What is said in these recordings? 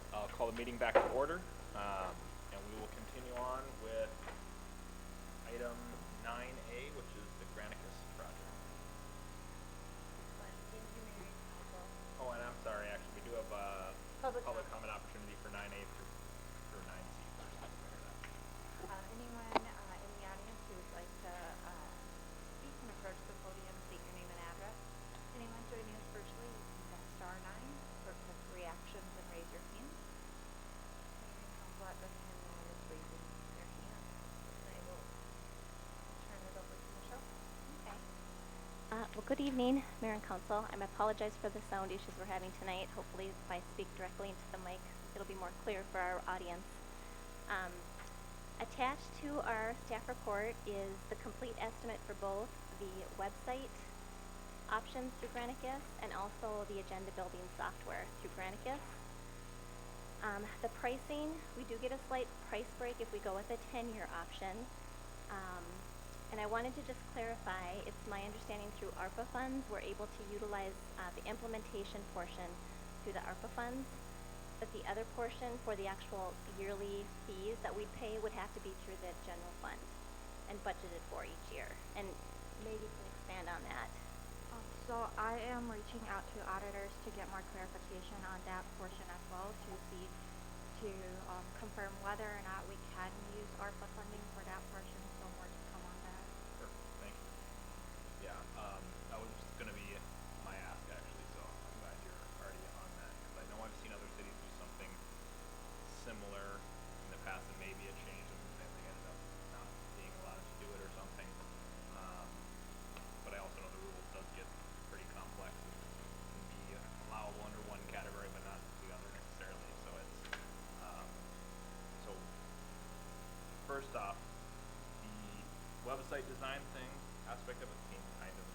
right, I'll call the meeting back to order, and we will continue on with item 9A, which is the Granicus project. Excellent. Thank you, Mayor and Council. Oh, and I'm sorry, actually, we do have a Public public comment. comment opportunity for 9A through 9C first. Anyone in the audience who would like to speak can approach the podium, state your name and address. Anyone joining us virtually, you can press *9 for quick reactions and raise your hand. Mayor and Council at this time, no one is raising their hand. I will turn it over to Michelle. Okay. Well, good evening, Mayor and Council. I apologize for the sound issues we're having tonight. Hopefully, if I speak directly into the mic, it'll be more clear for our audience. Attached to our staff report is the complete estimate for both the website options through Granicus and also the agenda building software through Granicus. The pricing, we do get a slight price break if we go with a 10-year option. And I wanted to just clarify, it's my understanding through ARPA funds, we're able to utilize the implementation portion through the ARPA funds, but the other portion for the actual yearly fees that we'd pay would have to be through the general fund and budgeted for each year. And maybe you can expand on that. So I am reaching out to auditors to get more clarification on that portion as well to see, to confirm whether or not we can use ARPA funding for that portion. So more to come on that. Sure, thank you. Yeah, that was going to be my ask actually, so I'm glad you're already on that, because I know I've seen other cities do something similar in the past, and maybe it changed and they ended up not being allowed to do it or something. But I also know the rules does get pretty complex and can be allowable under one category but not the other necessarily. So it's so first off, the website design aspect of it seems kind of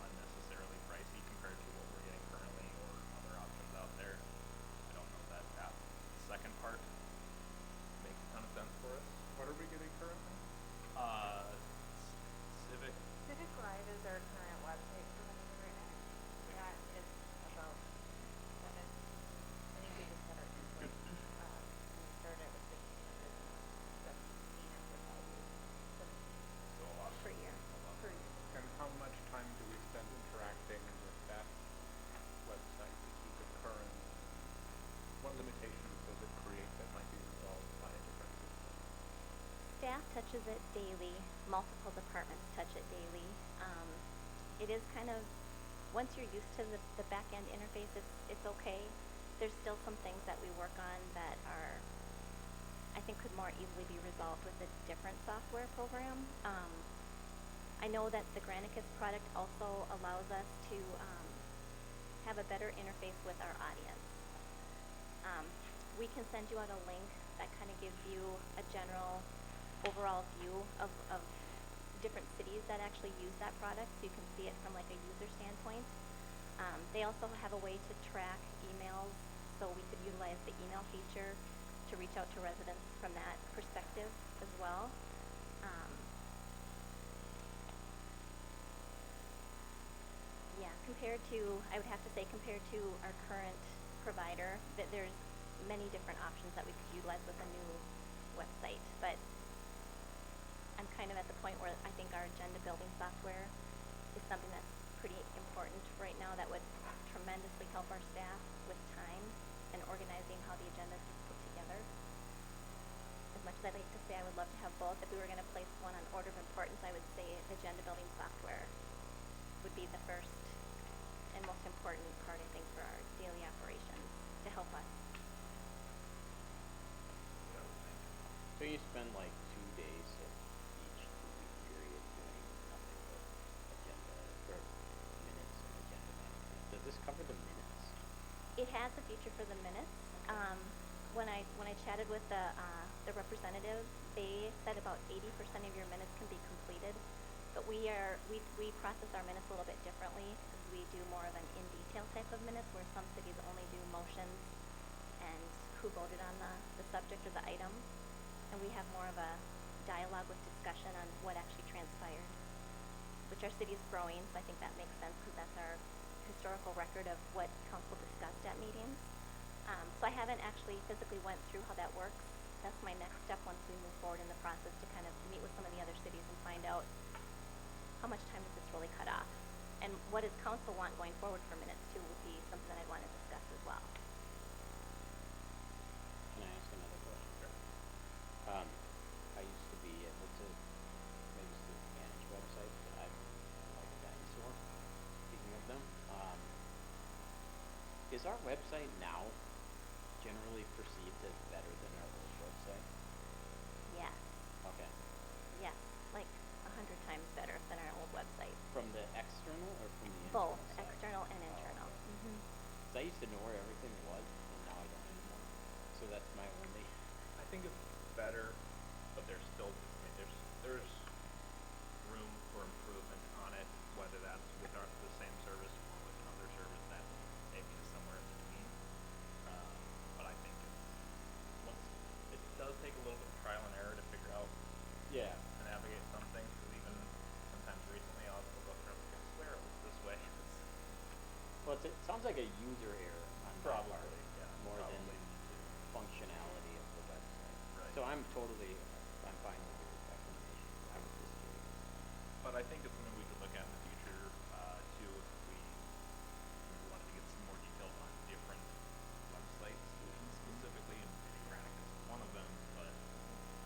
unnecessarily pricey compared to what we're getting currently or other options out there. I don't know that the second part makes a ton of sense for us. What are we getting currently? Civic. Civic Live is our current website provider, and that is about seven. I think we just had our input when we started with 1,600 and 17 after 5 years. So a lot Per year. Per year. And how much time do we spend interacting with that website to keep it current? What limitations does it create that might be resolved by a different system? Staff touches it daily. Multiple departments touch it daily. It is kind of, once you're used to the back-end interface, it's okay. There's still some things that we work on that are, I think, could more easily be resolved with a different software program. I know that the Granicus product also allows us to have a better interface with our audience. We can send you out a link that kind of gives you a general overall view of different cities that actually use that product, so you can see it from like a user standpoint. They also have a way to track emails, so we could utilize the email feature to reach out to residents from that perspective as well. Yeah, I would have to say compared to our current provider, that there's many different options that we could utilize with a new website, but I'm kind of at the point where I think our agenda building software is something that's pretty important right now that would tremendously help our staff with time and organizing how the agenda is put together. As much as I'd like to say I would love to have both, if we were going to place one on order of importance, I would say the agenda building software would be the first and most important part, I think, for our daily operations to help us. So you spend like 2 days of each 2-week period doing nothing but agenda or minutes and agenda management. Does this cover the minutes? It has a feature for the minutes. When I chatted with the representative, they said about 80% of your minutes can be completed, but we process our minutes a little bit differently because we do more of an in detail type of minutes, where some cities only do motions and who voted on the subject or the item. And we have more of a dialogue with discussion on what actually transpired, which our city is growing, so I think that makes sense because that's our historical record of what council discussed at meetings. So I haven't actually physically went through how that works. That's my next step once we move forward in the process to kind of meet with some of the other cities and find out how much time does this really cut off? And what does council want going forward for minutes too would be something that I'd want to discuss as well. Can I ask another question? Sure. I used to be able to manage websites, but I'm like a dinosaur. Speaking of them, is our website now generally perceived as better than our old website? Yes. Okay. Yes. Like 100 times better than our old website. From the external or from the internal Both side? external and Oh, internal. okay. Mhm. 'Cause I used to know where everything was, and now I don't anymore. So that's my only. I think it's better, but there's still, I mean, there's room for improvement on it, whether that's with the same service or with another service that maybe is somewhere in between. But I think it does take a little bit of trial and error to figure out Yeah. to navigate some things. Because even sometimes recently I'll go through and I swear it was this way. Well, it sounds like a user error on my part, Probably, yeah, more than probably. functionality of the website. Right. So I'm fine with your recommendation. I was just curious. But I think it's something we could look at in the future, too, if we wanted to get some more details on different websites specifically, and maybe Granicus is one of them, but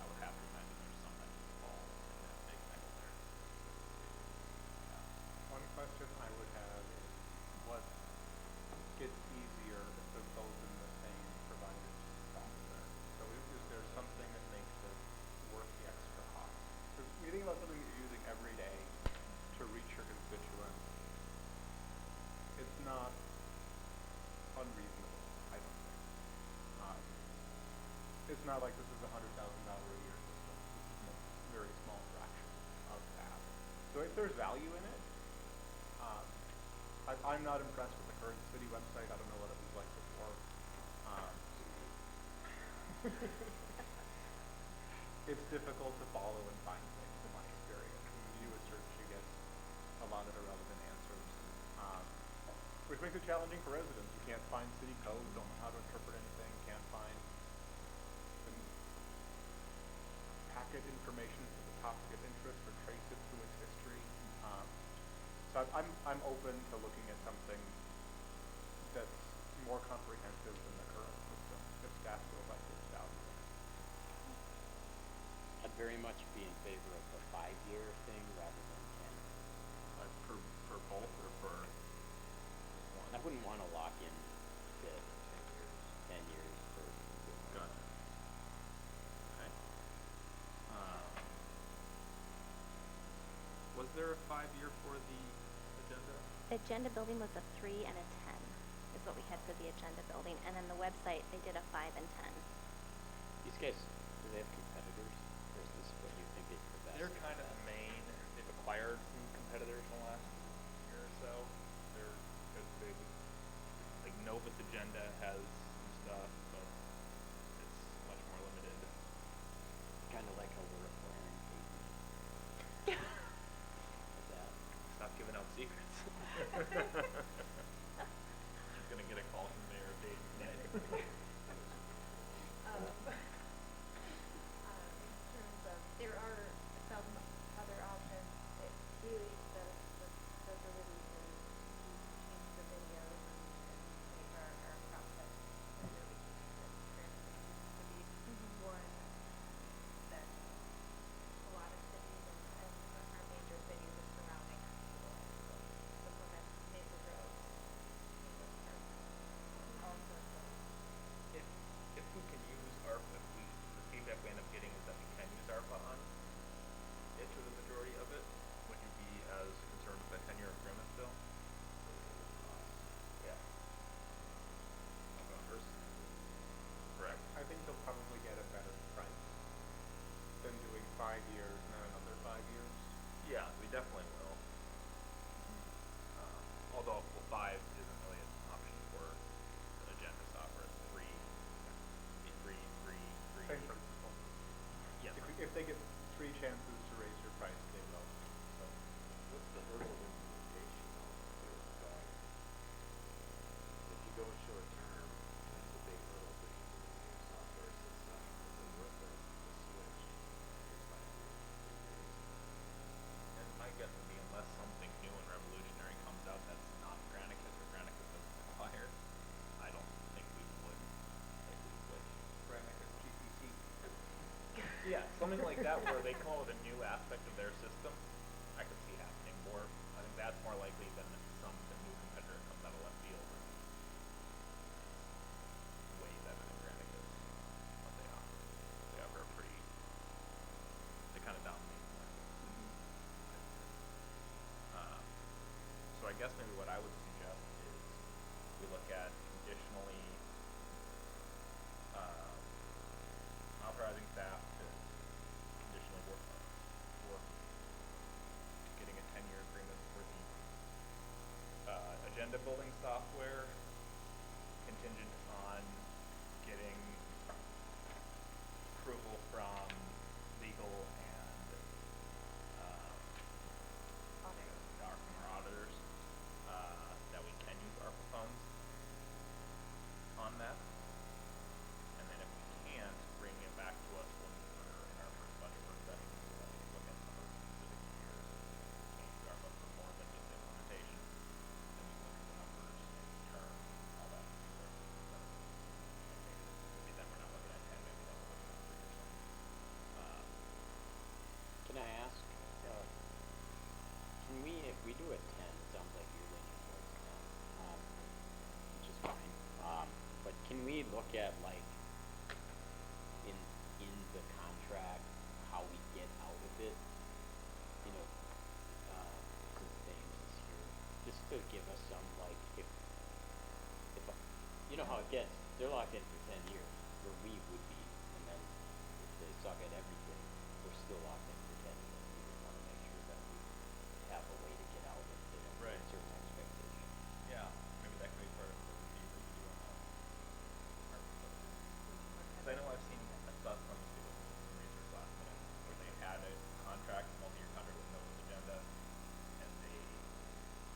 I would have to imagine there's some that would fall in that big middle there. One question I would have is what gets easier if they're both in the same provider's software? So is there something that makes it worth the extra cost? Because when you think about something that you're using every day to reach your constituents, it's not unreasonable, I don't think. It's not like this is $100,000 a year system. This is a very small fraction of that. So if there's value in it, I'm not impressed with the current city website. I don't know what it was like before. It's difficult to follow and find things in my experience. And when you do a search, you get a lot of irrelevant answers, which makes it challenging for residents. You can't find city code, don't know how to interpret anything, can't find packet information for the topic of interest or trace it through its history. So I'm open to looking at something that's more comprehensive than the current system if staff feels like it's valuable. I'd very much be in favor of the 5-year thing rather than 10. For both or for one? I wouldn't want to lock in to 10 years for. Gotcha. Okay. Was there a 5-year for the agenda? The agenda building was a 3 and a 10 is what we had for the agenda building, and then the website they did a 5 and 10. These guys, do they have competitors, or is this what you think is the best? They're kind of the main. They've acquired some competitors in the last year or so. They're big. Like Novus Agenda has some stuff, but it's much more limited. Kind of like how we're acquiring paper. Like that. Stop giving out secrets. She's gonna get a call from Mayor Dayton tonight. In terms of, there are some other options that really the ability to change the videos and make our process really transparent to be one that a lot of cities and our major cities are surrounding us. So the one that Maple that where they come up with a new aspect of their system, I could see happening more. I think that's more likely than the new competitor that comes out of left field and way better than Granicus. What they offer. They offer a pretty, they kind of dominate the market. So I guess maybe what I would suggest is we look at conditionally authorizing staff to conditionally work getting a 10-year agreement for the agenda building software, contingent on getting approval from legal and our auditors that we can use ARPA funds on that. And then if we can't, bring it back to us when we're in our first budget work session so that we can look at some of the specific years. We can't use ARPA for more than just implementation. Then we look at the numbers and term and all that. Maybe then we're not looking at 10, maybe then we're looking at 3 or something. Can I ask, can we, if we do a 10, it sounds like you're leaning towards 10, which is fine. But can we look at like in the contract how we get out of it? You know, since James is here, just to give us some like if you know how it gets, they're locked in for 10 years, where we would be, and then if they suck at everything, we're still locked in for 10 years. We just want to make sure that we have a way to get out if they don't meet certain expectations. Yeah, maybe that could be part of the review we could do on that. Because I know I've seen, I saw some do some research last minute where they had a contract, multi-year contract with no agenda, and they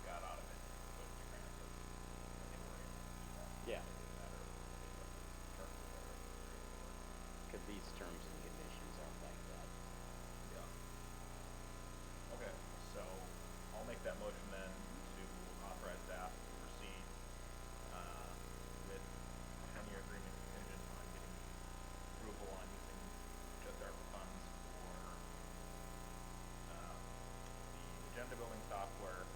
got out of it, but to Granicus, and they were able to do that. Yeah. They did that, or they put the terms in there, or they agreed to work. Because these terms and conditions aren't like that. Yeah. Okay, so I'll make that motion then to authorize staff to proceed with 10-year agreement contingent on getting approval on using just ARPA funds for the agenda building software. And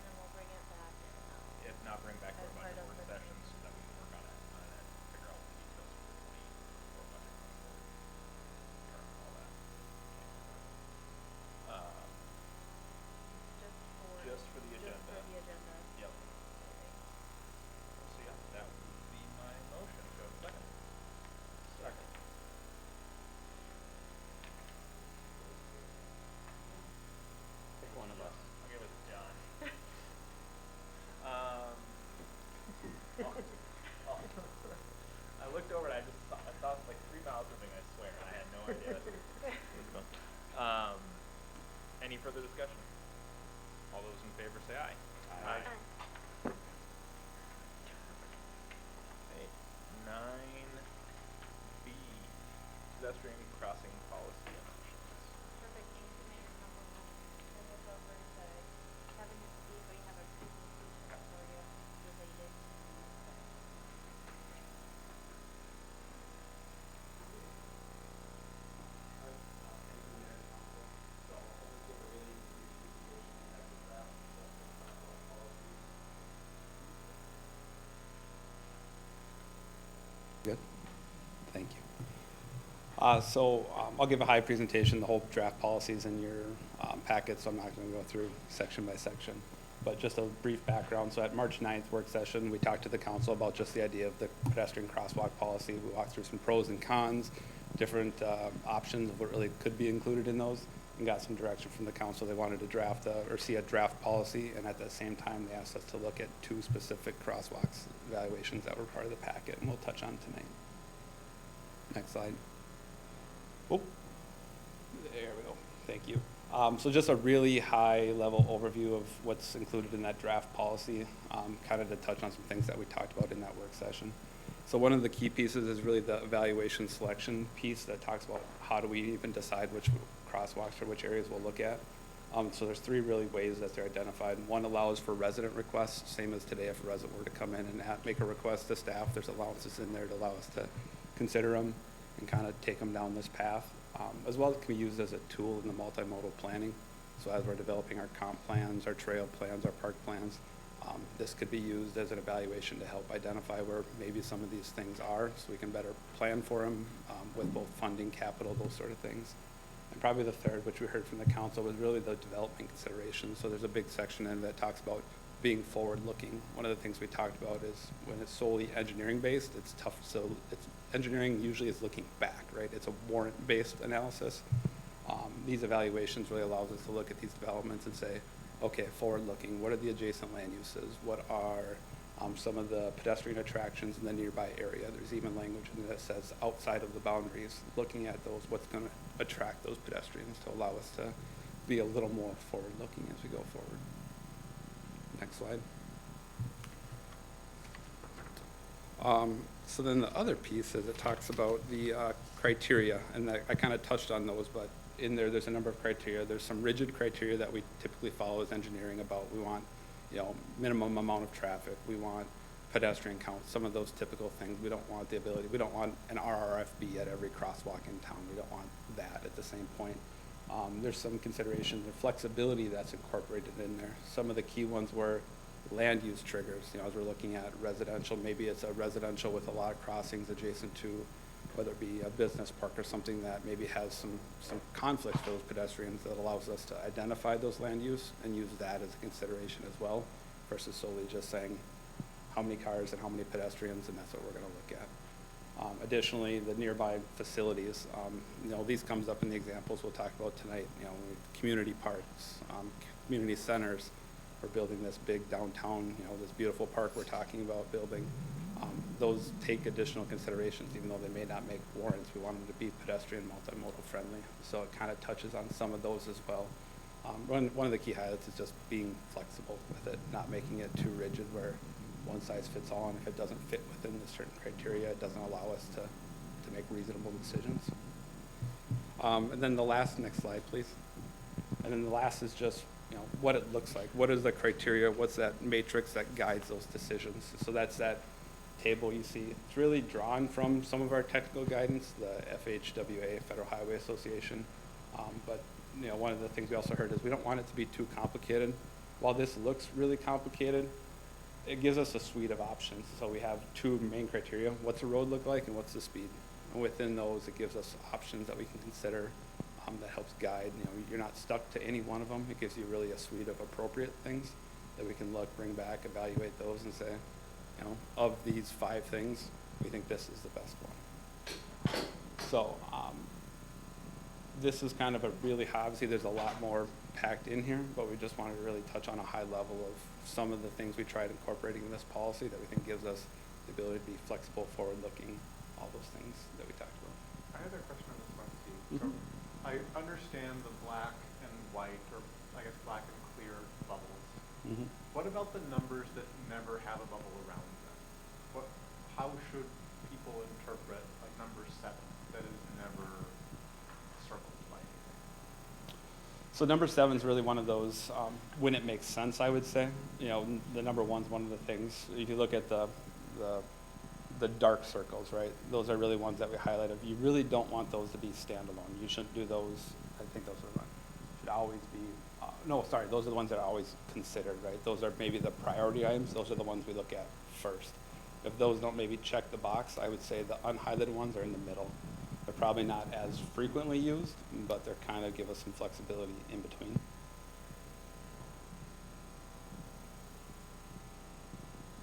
then we'll bring it back and, If not, bring back to as our part budget of work the session so that we can work on it and figure out the details for the 24 budget going forward. Term and all that. Just for the agenda. Just for the agenda. Yep. Okay. So yeah, that would be my motion. Go second. Second. Pick one of us. I'll give it to John. I looked over and I saw like 3 mouths moving, I swear, and I had no idea. Any further discussion? All those in favor say aye. Aye. Okay, 9B, pedestrian crossing policy and options. Perfect, thank you, Mayor Councilman. Send this over to Kevin and Steve, we have a presentation for you related to Good. Thank you. I'll give a high presentation. The whole draft policies in your packet, so I'm not going to go through section by section. But just a brief background. So at March 9th work session, we talked to the council about just the idea of the pedestrian crosswalk policy. We walked through some pros and cons, different options of what really could be included in those, and got some direction from the council. They wanted to draft or see a draft policy, and at the same time, they asked us to look at 2 specific crosswalks evaluations that were part of the packet, and we'll touch on tonight. Next slide. Oh, there we go. Thank you. So just a really high level overview of what's included in that draft policy, kind of to touch on some things that we talked about in that work session. So one of the key pieces is really the evaluation selection piece that talks about how do we even decide which crosswalks or which areas we'll look at. So there's 3 really ways that they're identified. One allows for resident requests, same as today if a resident were to come in and make a request to staff, there's allowances in there to allow us to consider them and kind of take them down this path, as well as can be used as a tool in the multimodal planning. So as we're developing our comp plans, our trail plans, our park plans, this could be used as an evaluation to help identify where maybe some of these things are, so we can better plan for them with both funding, capital, those sort of things. And probably the third, which we heard from the council, was really the development considerations. So there's a big section in that talks about being forward-looking. One of the things we talked about is when it's solely engineering-based, it's tough. So engineering usually is looking back, right? It's a warrant-based analysis. These evaluations really allows us to look at these developments and say, okay, forward-looking, what are the adjacent land uses? What are some of the pedestrian attractions in the nearby area? There's even language in there that says outside of the boundaries, looking at those, what's going to attract those pedestrians to allow us to be a little more forward-looking as we go forward. Next slide. So then the other piece is it talks about the criteria, and I kind of touched on those, but in there, there's a number of criteria. There's some rigid criteria that we typically follow as engineering about. We want, minimum amount of traffic. We want pedestrian count, some of those typical things. We don't want the ability, we don't want an RRFB at every crosswalk in town. We don't want that at the same point. There's some considerations of flexibility that's incorporated in there. Some of the key ones were land use triggers. As we're looking at residential, maybe it's a residential with a lot of crossings adjacent to, whether it be a business park or something that maybe has some conflicts for those pedestrians, that allows us to identify those land use and use that as a consideration as well, versus solely just saying how many cars and how many pedestrians, and that's what we're going to look at. Additionally, the nearby facilities, these comes up in the examples we'll talk about tonight. Community parks, community centers. We're building this big downtown, this beautiful park we're talking about building. Those take additional considerations, even though they may not make warrants. We want them to be pedestrian, multimodal friendly. So it kind of touches on some of those as well. One of the key highlights is just being flexible with it, not making it too rigid where one size fits all, and if it doesn't fit within the certain criteria, it doesn't allow us to make reasonable decisions. And then the next slide, please. And then the last is just, what it looks like. What is the criteria? What's that matrix that guides those decisions? So that's that table you see. It's really drawn from some of our technical guidance, the FHWA, Federal Highway Association. But one of the things we also heard is we don't want it to be too complicated. While this looks really complicated, it gives us a suite of options. So we have two main criteria: what's the road look like and what's the speed. And within those, it gives us options that we can consider that helps guide. You're not stuck to any one of them. It gives you really a suite of appropriate things that we can look, bring back, evaluate those, and say, of these 5 things, we think this is the best one. So this is kind of a really, obviously there's a lot more packed in here, but we just wanted to really touch on a high level of some of the things we tried incorporating in this policy that we think gives us the ability to be flexible, forward-looking, all those things that we talked about. I had a question on this one, Steve. So I understand the black and white, or I guess black and clear bubbles. What about the numbers that never have a bubble around them? How should people interpret like number 7 that is never circled by anything? So number 7 is really one of those, when it makes sense, I would say. The number 1 is one of the things. If you look at the dark circles, right? Those are really ones that we highlighted. You really don't want those to be standalone. You shouldn't do those. I think those should always be, those are the ones that are always considered, right? Those are maybe the priority items. Those are the ones we look at first. If those don't maybe check the box, I would say the unhighlighted ones are in the middle. They're probably not as frequently used, but they're kind of give us some flexibility in between.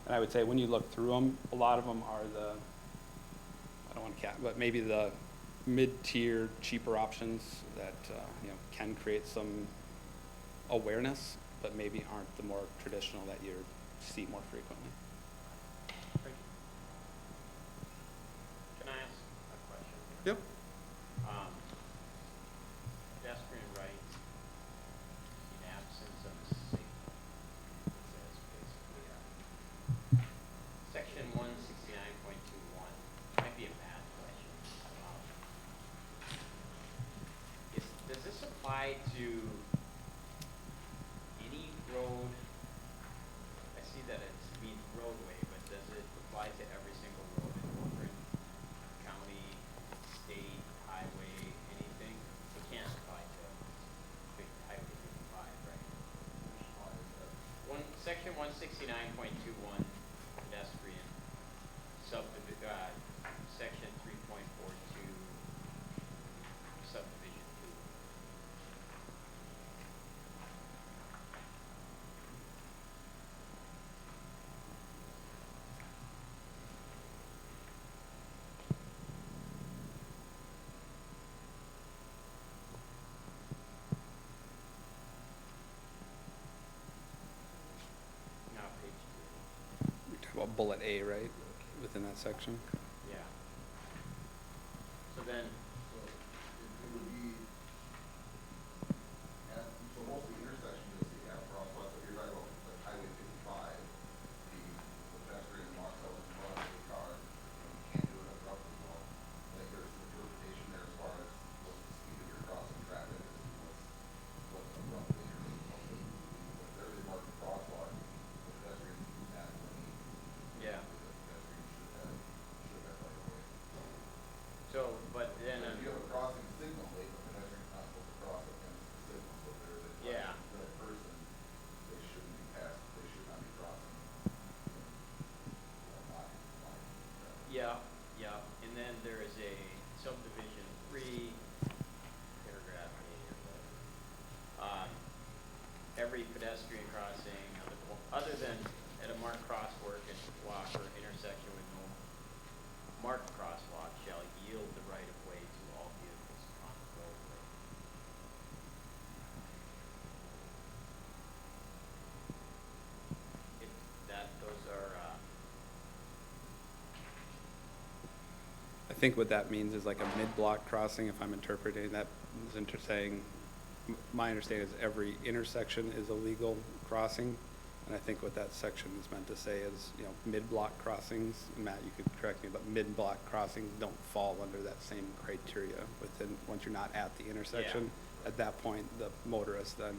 And I would say when you look through them, a lot of them are I don't want to count, but maybe the mid-tier, cheaper options that can create some awareness, but maybe aren't the more traditional that you see more frequently. Thank you. Can I ask a question? Yep. Pedestrian rights in absence of a signal. It says basically, section 169.21. Might be a math question. Does this apply to any road? I see that it means roadway, but does it apply to every single road in Corcoran County? section 169.21 pedestrian section 3.42 subdivision 2. Now page 2. You're talking about bullet A, right, within that section? Yeah. So then, So it would be, so most of the intersections you'll see have crosswalks. If you're talking about like Highway 55, the pedestrian walks out in front of the car, and you can't do it abrupt as well. I think there's some interpretation there as far as what's the speed of your crossing traffic, what's abrupt dangerous. If there's a marked crosswalk, the pedestrians do that lane. yeah. The pedestrians should have right away. So, but then, If you have a crossing signal, the pedestrian's not supposed to cross against the signal, so if there's a Yeah. red person, they shouldn't be passed, they should not be crossing. Not line traffic. yeah, yeah, and then there is a subdivision 3, paragraph A or whatever. Every pedestrian crossing other than at a marked crosswalk or intersection with no marked crosswalk shall yield the right of way to all vehicles on the roadway. Those are, I think what that means is like a mid-block crossing, if I'm interpreting that, is saying, my understanding is every intersection is a legal crossing. And I think what that section is meant to say is, you know, mid-block crossings, Matt, you could correct me, but mid-block crossings don't fall under that same criteria within, once you're not at the intersection. At that point, the motorist then,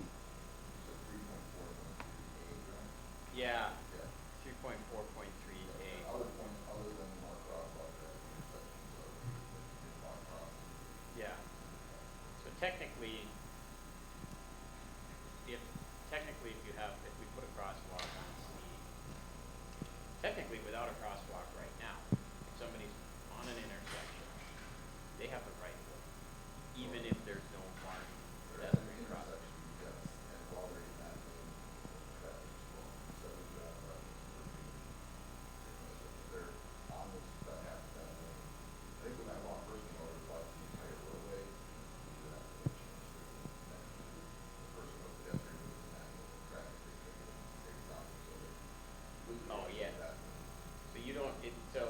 So 3.4.3A, right? yeah, Yeah. 3.4.3A. Other points, other than the marked crosswalk at intersections of mid-block crossing. Yeah. So technically, if we put a crosswalk on C, technically without a crosswalk right now, if somebody's on an intersection, they have the right of way, even if there's no marked They're at an pedestrian crossing. intersection, yes, and while they're in that lane, traffic is flowing, so we've got, if they're on this, that half of that lane. I think when that one person orders like the entire roadway, you would have to change the person or pedestrian who's in that traffic restriction stays on, so they completely. Oh, yeah. That. So you don't, so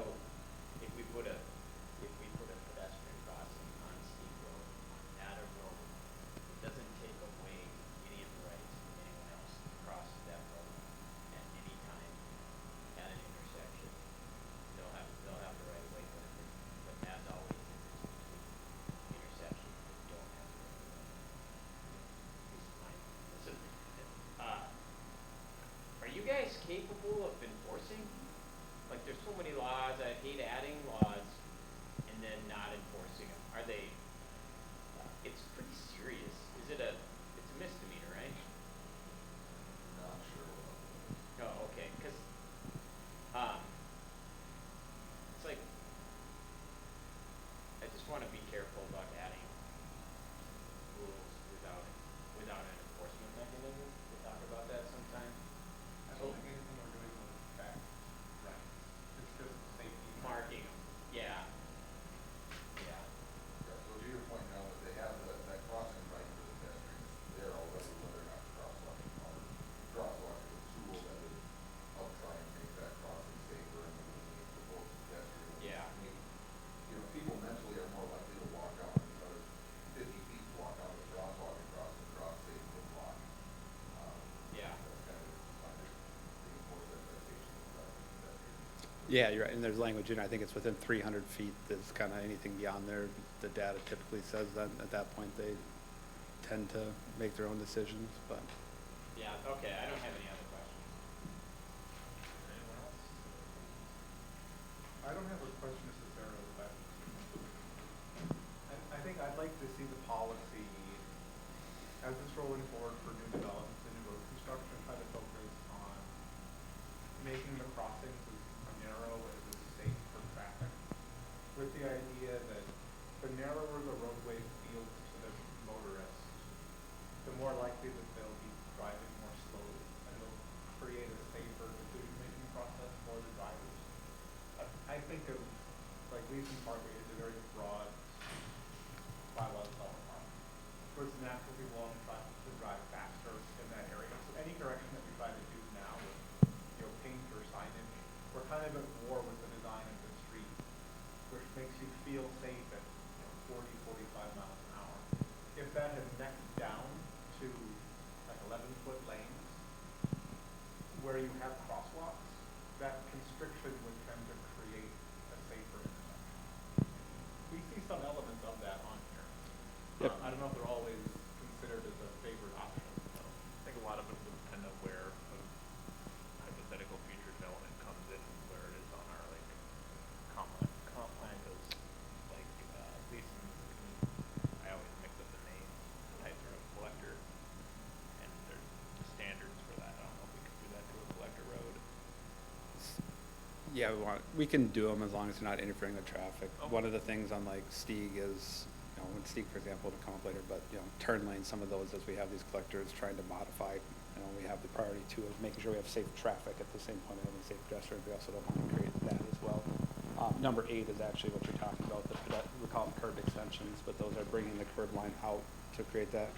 if we put a pedestrian crossing on Steep Road, on Adder Road, it doesn't take away any of the rights of anyone else to cross that road at any time at an intersection. They'll have the right of way, but as always, if it's between intersections, they don't have the right of way. Listen, are you guys capable of enforcing? Like, there's so many laws, I hate adding laws and then not enforcing them. Are they, it's pretty serious. It's a misdemeanor, right? Not sure what. Oh, okay, because, it's like, I just want to be careful about adding rules without an enforcement mechanism. We talk about that sometime. I don't think anything we're doing will affect rights. It's just safety. Marking them, yeah. Yeah. Yeah, so to your point now, that they have that crossing right for the pedestrians there already, whether or not the crosswalk is on. Crosswalk is a tool that would help try and make that crossing safer and alleviate for both pedestrians. Yeah. I mean, you know, people mentally are more likely to walk out, another 50 feet to walk out the crosswalk and cross safe mid-block. Yeah. That's kind of under reinforced expectations of pedestrians. yeah, you're right, and there's language in, I think it's within 300 feet, there's kind of anything beyond there, the data typically says that at that point they tend to make their own decisions, but. Yeah, okay, I don't have any other questions. Anyone else? I don't have a question necessarily, but I think I'd like to see the policy, as it's rolling forward for new developments and new road construction, try to focus on think of, like, Leeson Parkway is a very broad bylaw development park. So it's natural people want to try to drive faster in that area. So any direction that we try to do now with, paint or signage, we're kind of at war with the design of the street, which makes you feel safe at 40, 45 miles an hour. If that had necked down to like 11-foot lanes where you have crosswalks, that constriction would tend to create a safer intersection. We see some elements of that on here. Yep. I don't know if they're always considered as a favored option. So I think a lot of it will depend on where a hypothetical future development comes in, where it is on our comp plan, because like Leeson, I always mix up the names, types of collector, and there's standards for that. I don't know if we could do that to a collector road. Yeah, we can do them as long as they're not interfering with traffic. Okay. One of the things on like Stieg is, when Stieg, for example, will come up later, but, turn lanes, some of those, as we have these collectors trying to modify, we have the priority too of making sure we have safe traffic at the same point of having safe pedestrians. We also don't want to create that as well. Number 8 is actually what you're talking about, we call them curb extensions, but those are bringing the curb line out to create that.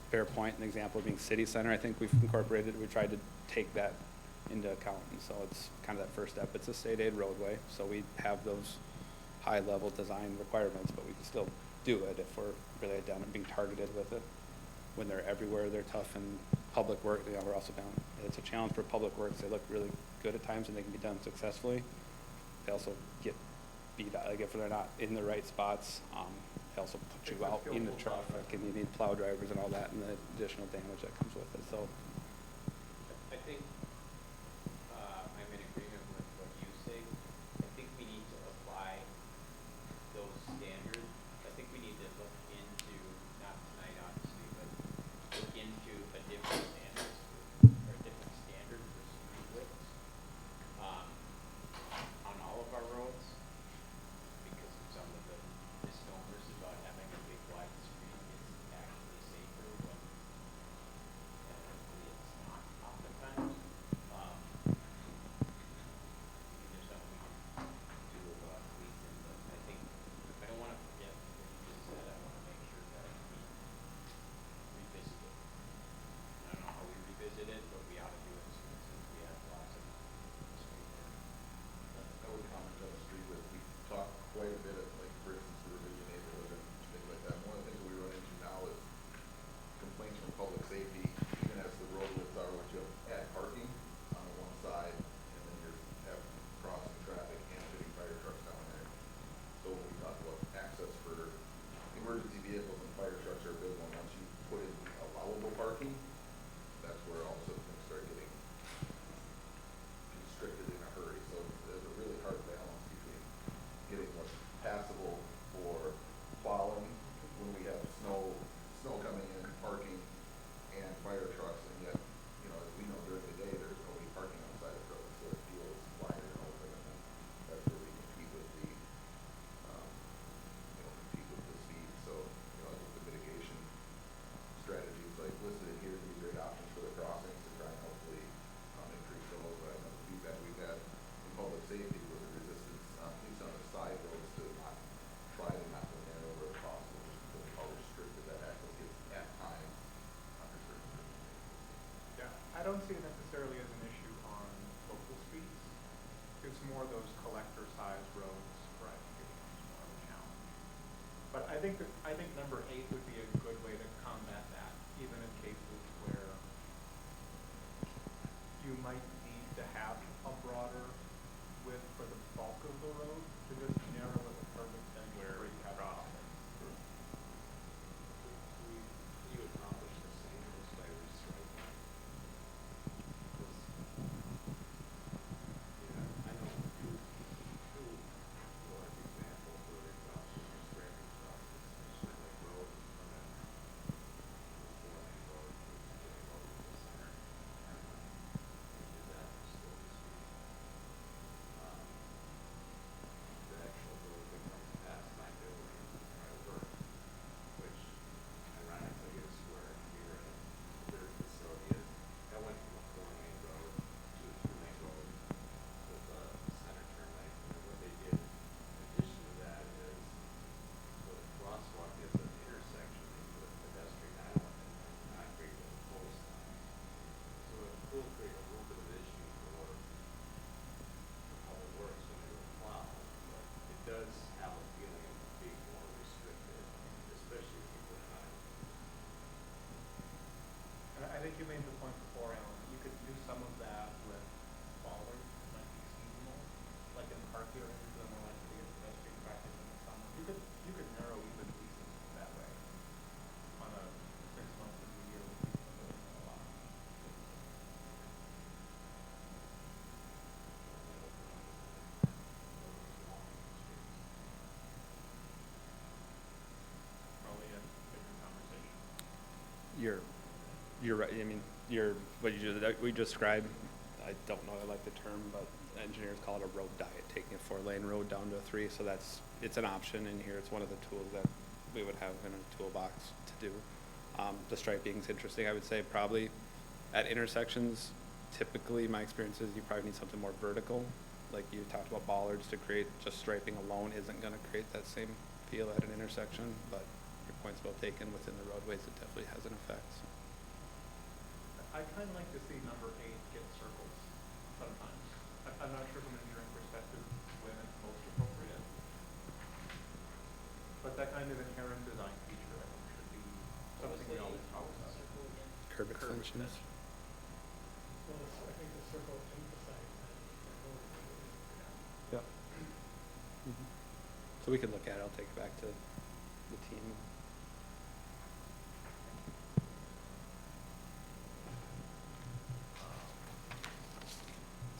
Fair point, an example being City Center, I think we've incorporated, we tried to take that into account, and so it's kind of that first step. It's a state aid roadway, so we have those high level design requirements, but we can still do it if we're really being targeted with it. When they're everywhere, they're tough, and public work, we're also down. It's a challenge for public works. They look really good at times and they can be done successfully. They also get beat out, like if they're not in the right spots, they also put you It's a out in the skillful traffic, process. and you need plow drivers and all that, and the additional damage that comes with it, so. I think, I'm in agreement with what you say. I think we need to apply those standards. I think we need to look into, not tonight obviously, but look into a different standards, or different standard for street widths, on all of our roads, because of some of the misnomers about having a big wide street is actually safer when, and hopefully it's not oftentimes. There's something we can do about Gleason, but I think, I don't wanna forget what you just said. I wanna make sure that we revisit it. I don't know how we revisit it, but we ought to do it since we have lots of street there. I would comment on the street with, we talk quite a bit of, like, for instance, the revision neighborhood and things like that. One of the things that we run into now is complaints from public safety, even as the road widths are, which you have add parking on the one side, and then you have crossing traffic and fitting fire trucks down there. So when we talk about access for emergency vehicles and fire trucks are a big one. Once you put in allowable parking, that's where all of a sudden things start getting constricted in a hurry. So there's a really hard balance between getting what's passable for plowing when we have snow coming in, parking, and fire trucks, and yet, as we know, during the day, there's nobody parking outside of roads, so it feels wider and open, and then that's where we compete with the speed. So, I think the mitigation strategies like listed in here would be great options for the crossings to try and hopefully increase those. But I know the feedback we've had in public safety was a resistance, at least on the side roads, to not try to not go narrow where possible, just because of how restricted that access gets at times under certain circumstances. Yeah, I don't see it necessarily as an issue on local streets. It's more those collector size roads where I think it becomes more of a challenge. But I think number 8 would be a good way to combat that, even in cases where you might need to have a broader width for the bulk of the road to just narrow it with curb extension where you have crossings. You accomplish the same just by restriping. I know two large examples where they found some restriping crosses, Spring Lake Road and then 4-lane road, getting over to the center. They did that for slow speed. The actual road becomes past my building. you're right, I mean, what we described, I don't know, I like the term, but engineers call it a road diet, taking a 4-lane road down to a 3, so it's an option in here, it's one of the tools that we would have in a toolbox to do. The striping is interesting, I would say probably at intersections, typically my experience is you probably need something more vertical, like you talked about bollards to create, just striping alone isn't gonna create that same feel at an intersection, but your point's well taken, within the roadways it definitely has an effect, so. I kind of like to see number 8 get circles sometimes. I'm not sure from an engineering perspective when it's most appropriate. But that kind of inherent design feature, I think, should be something we always talk about. Curb extensions. Well, I think the circle emphasizes that road. Yep. So we can look at it, I'll take it back to the team.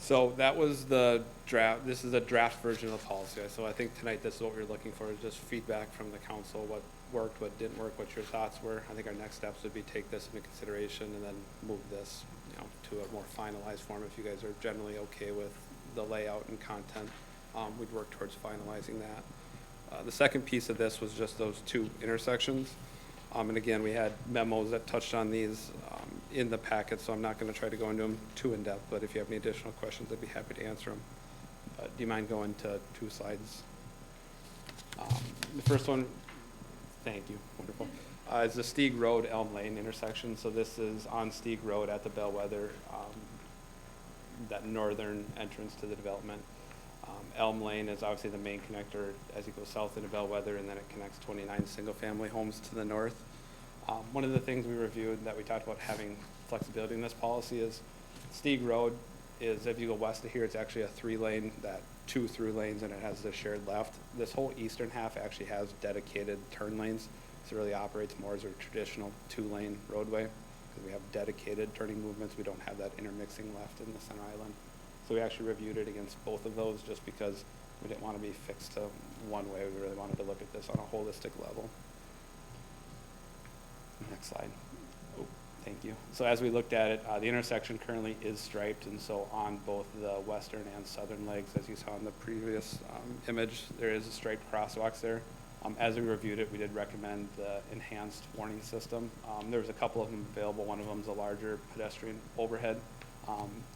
So that was the draft, this is a draft version of the policy, so I think tonight this is what we're looking for, is just feedback from the council, what worked, what didn't work, what your thoughts were. I think our next steps would be take this into consideration and then move this, to a more finalized form. If you guys are generally okay with the layout and content, we'd work towards finalizing that. The second piece of this was just those 2 intersections. And again, we had memos that touched on these in the packet, so I'm not going to try to go into them too in depth, but if you have any additional questions, I'd be happy to answer them. Do you mind going to 2 slides? The first one, thank you, wonderful, is the Stieg Road Elm Lane intersection. So this is on Stieg Road at the Bellwether, that northern entrance to the development. Elm Lane is obviously the main connector as you go south into Bellwether, and then it connects 29 single-family homes to the north. One of the things we reviewed that we talked about having flexibility in this policy is Stieg Road is, if you go west of here, it's actually a 3-lane, that 2 through lanes, and it has the shared left. This whole eastern half actually has dedicated turn lanes, so it really operates more as a traditional 2-lane roadway, because we have dedicated turning movements. We don't have that intermixing left in the center island. So we actually reviewed it against both of those just because we didn't want to be fixed to one way. We really wanted to look at this on a holistic level. Next slide. Oh, thank you. So as we looked at it, the intersection currently is striped, and so on both the western and southern legs, as you saw in the previous image, there is a striped crosswalks there. As we reviewed it, we did recommend the enhanced warning system. There was a couple of them available. One of them is a larger pedestrian overhead.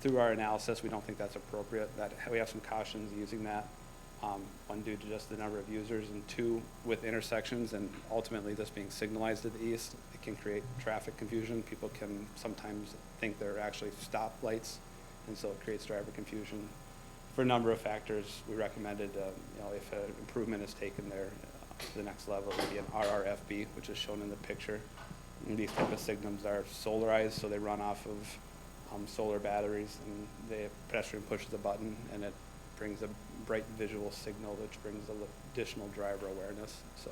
Through our analysis, we don't think that's appropriate. We have some cautions using that. 1, due to just the number of users, and 2, with intersections and ultimately this being signalized to the east, it can create traffic confusion. People can sometimes think they're actually stop lights, and so it creates driver confusion. For a number of factors, we recommended, if an improvement is taken there to the next level, it would be an RRFB, which is shown in the picture. And these type of signals are solarized, so they run off of solar batteries, and the pedestrian pushes a button and it brings a bright visual signal which brings additional driver awareness. So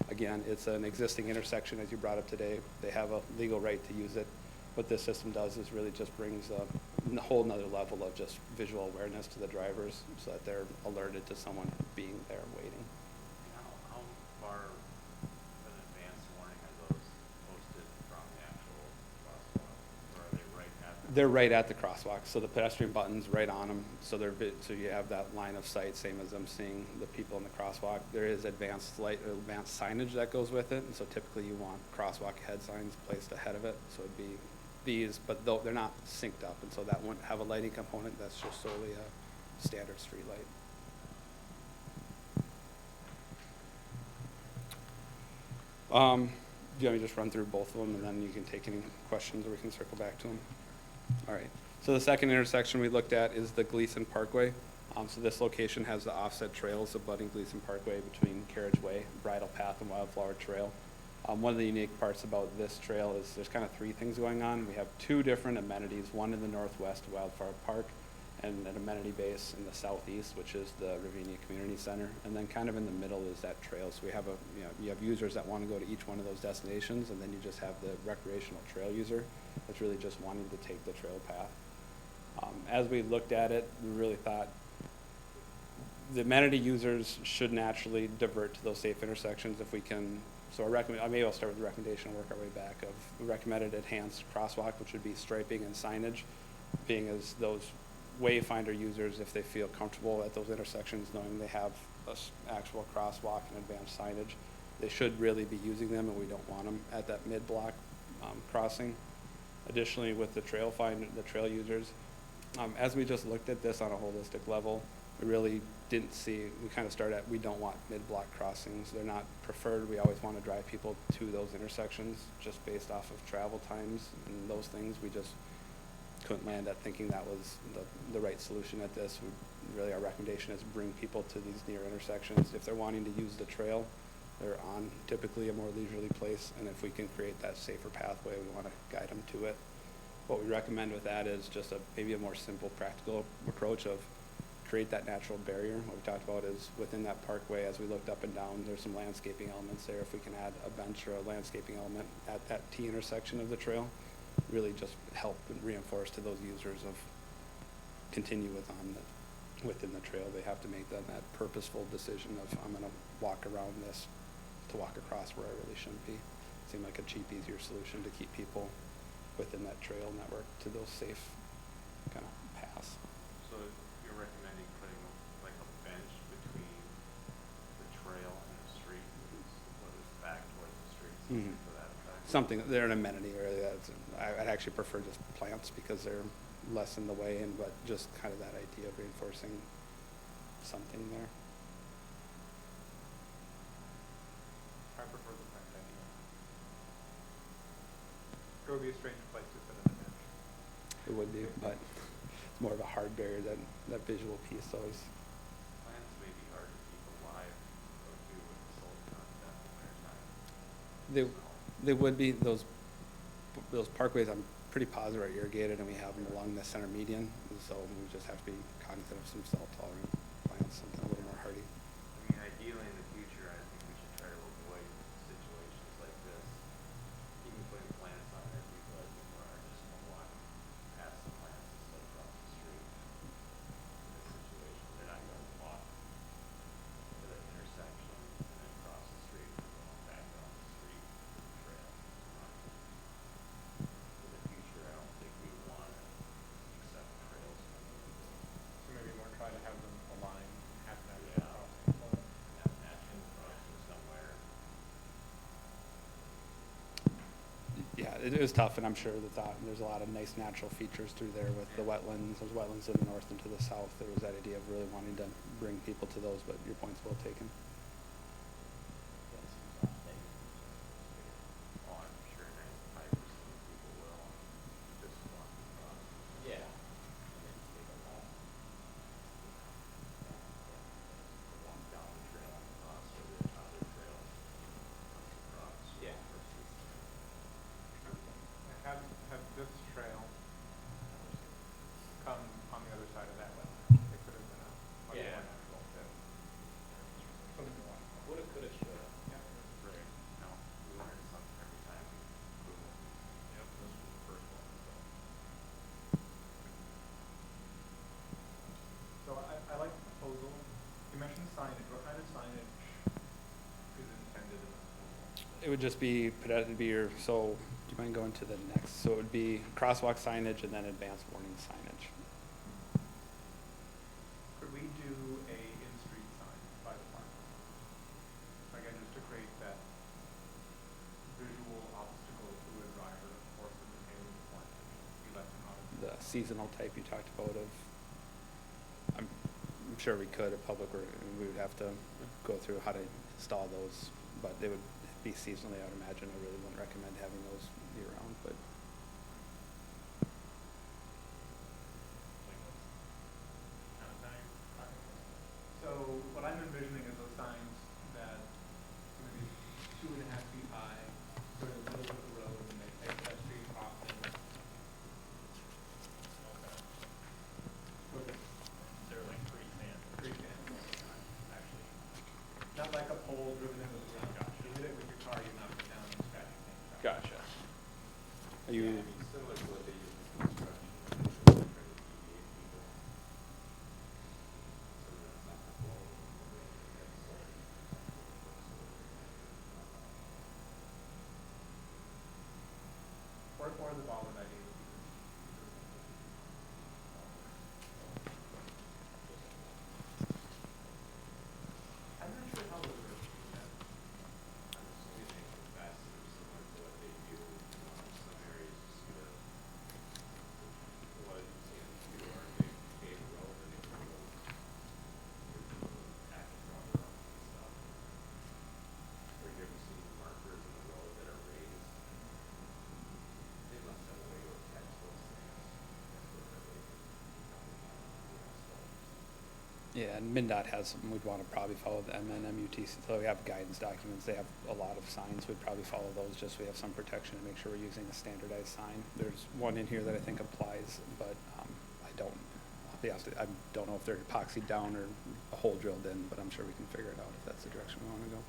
again, it's an existing intersection, as you brought up today. They have a legal right to use it. What this system does is really just brings a whole nother level of just visual awareness to the drivers so that they're alerted to someone being there waiting. How far of an advance warning are those posted from the actual crosswalk? Or are they right at the? They're right at the crosswalk, so the pedestrian button's right on them, so so you have that line of sight, same as them seeing the people in the crosswalk. There is advanced signage that goes with it, and so typically you want crosswalk head signs placed ahead of it, so it'd be these, but they're not synced up, and so that wouldn't have a lighting component. That's just solely a standard street light. Do you want me to just run through both of them, and then you can take any questions, or we can circle back to them? All right. So the second intersection we looked at is the Gleason Parkway. So this location has the offset trails abutting Gleason Parkway between Carriageway, Bridle Path, and Wildflower Trail. One of the unique parts about this trail is there's kind of 3 things going on. We have 2 different amenities, one in the northwest, Wildflower Park, and an amenity base in the southeast, which is the Ravinia Community Center. And then kind of in the middle is that trail. So we have you have users that want to go to each one of those destinations, and then you just have the recreational trail user that's really just wanting to take the trail path. As we looked at it, we really thought the amenity users should naturally divert to those safe intersections if we can So maybe I'll start with the recommendation and work our way back of recommended enhanced crosswalk, which would be striping and signage, being as those wayfinder users, if they feel comfortable at those intersections, knowing they have actual crosswalk and advanced signage, they should really be using them, and we don't want them at that mid-block crossing. Additionally, with the trail users, as we just looked at this on a holistic level, we really didn't see, we kind of started at, we don't want mid-block crossings. They're not preferred. We always want to drive people to those intersections just based off of travel times and those things. We just couldn't land at thinking that was the right solution at this. Really, our recommendation is bring people to these near intersections. If they're wanting to use the trail, they're on typically a more leisurely place, and if we can create that safer pathway, we want to guide them to it. What we recommend with that is just maybe a more simple, practical approach of create that natural barrier. What we talked about is within that parkway, as we looked up and down, there's some landscaping elements there. If we can add a bench or a landscaping element at that T intersection of the trail, really just help and reinforce to those users of continue within the trail. They have to make that purposeful decision of, I'm going to walk around this to walk across where I really shouldn't be. Seemed like a cheap, easier solution to keep people within that trail network to those safe kind of paths. So you're recommending putting like a bench between the trail and the street, what is back towards the street, something for that effect? Something, they're an amenity area. I'd actually prefer just plants because they're less in the way, but just kind of that idea of reinforcing something there. I prefer the bench idea. It would be a strange place to sit on a bench. It would be, but it's more of a hard barrier than that visual piece always. Plants may be hard to keep alive or do with the soil content in the winter time. They would be, those parkways, I'm pretty positive are irrigated, and we have them along the center median, and so we just have to be cognizant of some salt-tolerant plants, something a little more hardy. I mean, ideally in the future, I think we should try to avoid situations like this. Even putting plants on there, people I think are just going to walk past the plants instead of across the street. In this situation, they're not going to walk to the intersection and then cross the street and going back down the street to the trail. In the future, I don't think we want to accept trails from So maybe more try to have them aligned and have an actual Yeah. crossing point. have an action crossing somewhere. Yeah, it was tough, and I'm sure there's a lot of nice natural features through there with the wetlands. There's wetlands in the north and to the south. There was that idea of really wanting to bring people to those, but your point's well taken. Oh, I'm sure 95% of people will just walk across. Yeah. And then take a walk. Walk down the trail and across or the other trail across. Yeah. Versus. Have this trail come on the other side of that wetland. It could have been a much Yeah. more natural fit. Something to watch for. Woulda, coulda, shoulda. Yeah. Right. No, we learn something every time we prove it. Yep, this was the first one, so. So I like the proposal. You mentioned signage. What kind of signage is intended in the proposal? It would just be, so, do you mind going to the next? So it would be crosswalk signage and then advanced warning signage. Could we do a in-street sign by the park? Again, just to create that visual obstacle to a driver or for the neighborhood point, be less than obvious. The seasonal type you talked about of, I'm sure we could at Public Works, we would have to go through how to install those, but they would be seasonally, I would imagine. I really wouldn't recommend having those year round, but. So what I'm envisioning is those signs that maybe 2.5 feet high, sort of in the middle of the road, and they take that street off. They're like freestanding. Actually, not like a pole driven into the ground. You hit it with your car, you knock it down, and scratch your paint. Gotcha. Yeah, and MinDOT has some, we'd want to probably follow the MNMUTC, so we have guidance documents, they have a lot of signs, we'd probably follow those just so we have some protection to make sure we're using a standardized sign. There's one in here that I think applies, but I don't, I'll be honest, I don't know if they're epoxied down or a hole drilled in, but I'm sure we can figure it out if that's the direction we want to go.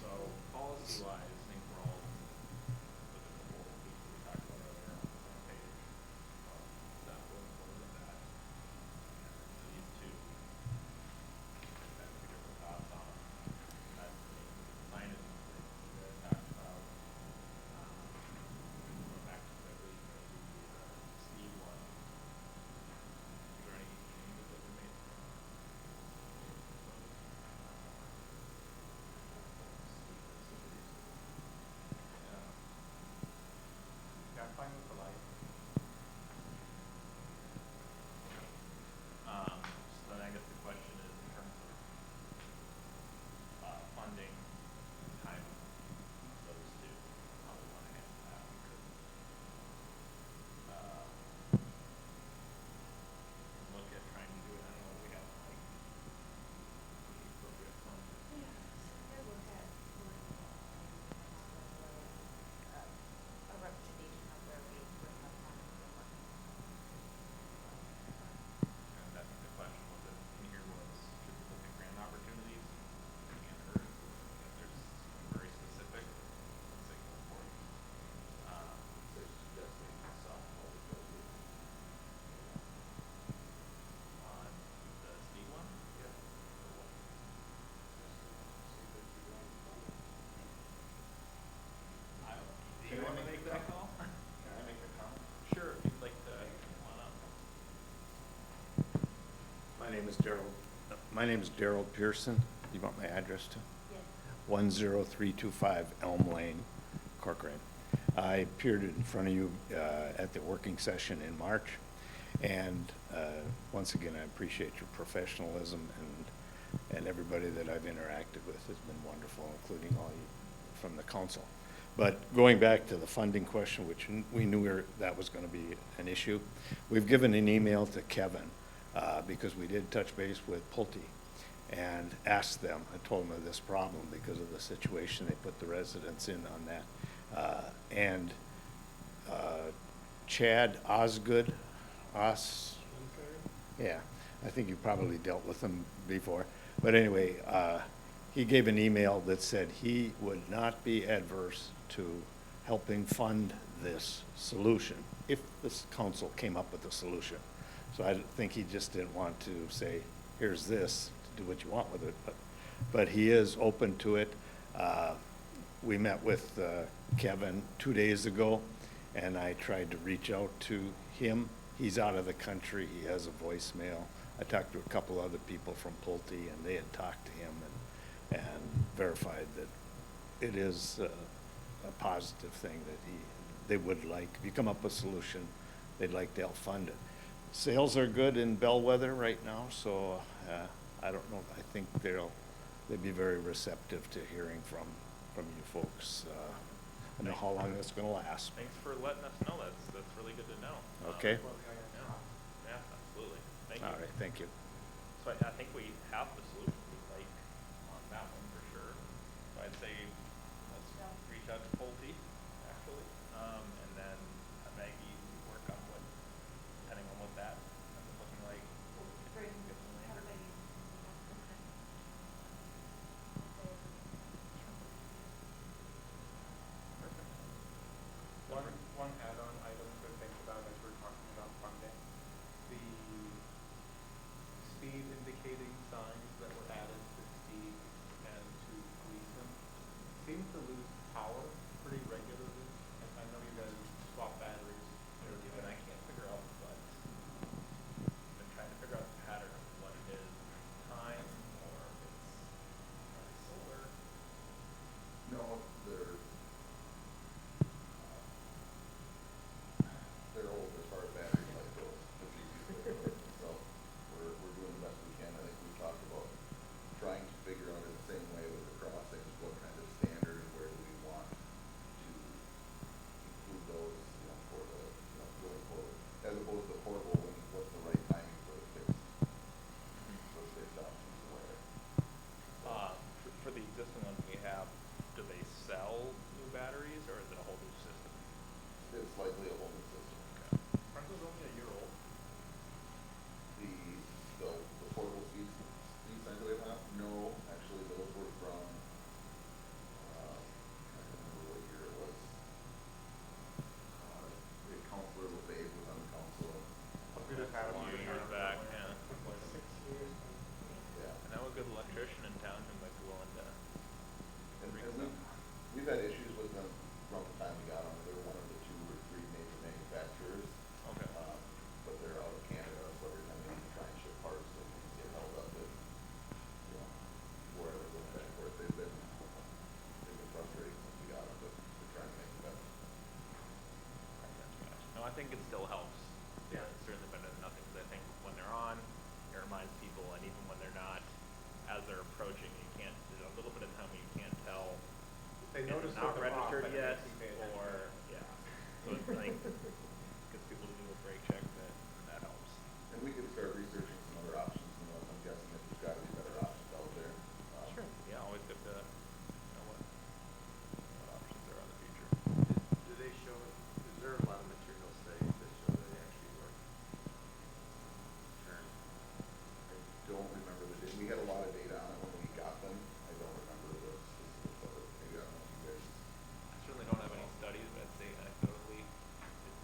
So policy-wise, I think we're all, with a couple of pieces we talked about earlier, on the same page. That going forward with that. So these two, I have two different thoughts on them. That signage thing you guys talked about. Going back to the speed one. Is there any changes that were made? Yeah, I'm fine with the light. So then I guess the question is in terms of funding, timing, those two, how we want to handle that. We could look at trying to do it. I don't know what we have like the appropriate funds. Yeah, so I look at a representation of where we would have funds and what. And that's the question was it in here was should we look at grant opportunities? And or if there's something very specific, let's say go for it. So suggesting softball because we, On the speed one? yeah, Or what? just see that you want to fund it. I don't know. Do Can you I want to make make a that comment? call? Can I make a comment? Sure, if you'd like to come on up. My name is Daryl. My name is Daryl Pearson. You want my address too? Yes. 10325 Elm Lane, Corcoran. I appeared in front of you at the working session in March, and once again, I appreciate your professionalism, and everybody that I've interacted with has been wonderful, including all you from the council. But going back to the funding question, which we knew that was going to be an issue, we've given an email to Kevin because we did touch base with Pulte and asked them, I told them of this problem because of the situation they put the residents in on that. And Chad Osgood, yeah, I think you probably dealt with him before. But anyway, he gave an email that said he would not be adverse to helping fund this solution if this council came up with a solution. So I think he just didn't want to say, here's this, do what you want with it, but he is open to it. We met with Kevin 2 days ago, and I tried to reach out to him. He's out of the country, he has a voicemail. I talked to a couple other people from Pulte, and they had talked to him and verified that it is a positive thing that they would like. If you come up with a solution, they'd like to help fund it. Sales are good in Bellwether right now, so I don't know. I think they'd be very receptive to hearing from you folks. I don't know how long that's going to last. Thanks for letting us know. That's really good to know. Okay. Yeah, absolutely. Thank you. All right, thank you. So I think we have the solution we like on that one for sure. So I'd say let's reach out to Pulte, actually, and then have Maggie work on what, depending on what that ends up looking like. Bring Get some later. everybody. Perfect. One add-on item to think about as we're talking about funding. The speed indicating signs that were added to speed and likely a whole new system. Printer's only a year old. The portable speed signs that we have, no, actually those were from, I can't remember what year it was. The counselor LeBave was on the council. We just had A them few on years our back, plan. yeah. Like 6 years. Yeah. I know a good electrician in town who might be willing to bring And some. we've had issues with them from the time we got them. They're one of the 2 or 3 major manufacturers. Okay. But they're out of Canada, so every time we try and ship parts, they get held up at, wherever the transport. They've been frustrating since we got them, but we're trying to make it better. No, I think it still helps. Yeah. It's certainly better than nothing, because I think when they're on, it reminds people, and even when they're not, as they're approaching, you can't, there's a little bit of time when you can't tell They if notice it's not that they're off, registered and it yet, makes them pay attention. or, yeah. So it's like, gets people to do a brake check, that helps. And we could start researching some other options. I'm guessing that there's got to be better options out there. Sure. Yeah, always good to know what options there are in the future. Do they show, is there a lot of material studies that show that they actually work? Turn. I don't remember we had a lot of data on it when we got them. I don't remember the specifics of it. Maybe I don't know if you guys. I certainly don't have any studies, but I'd say anecdotally, it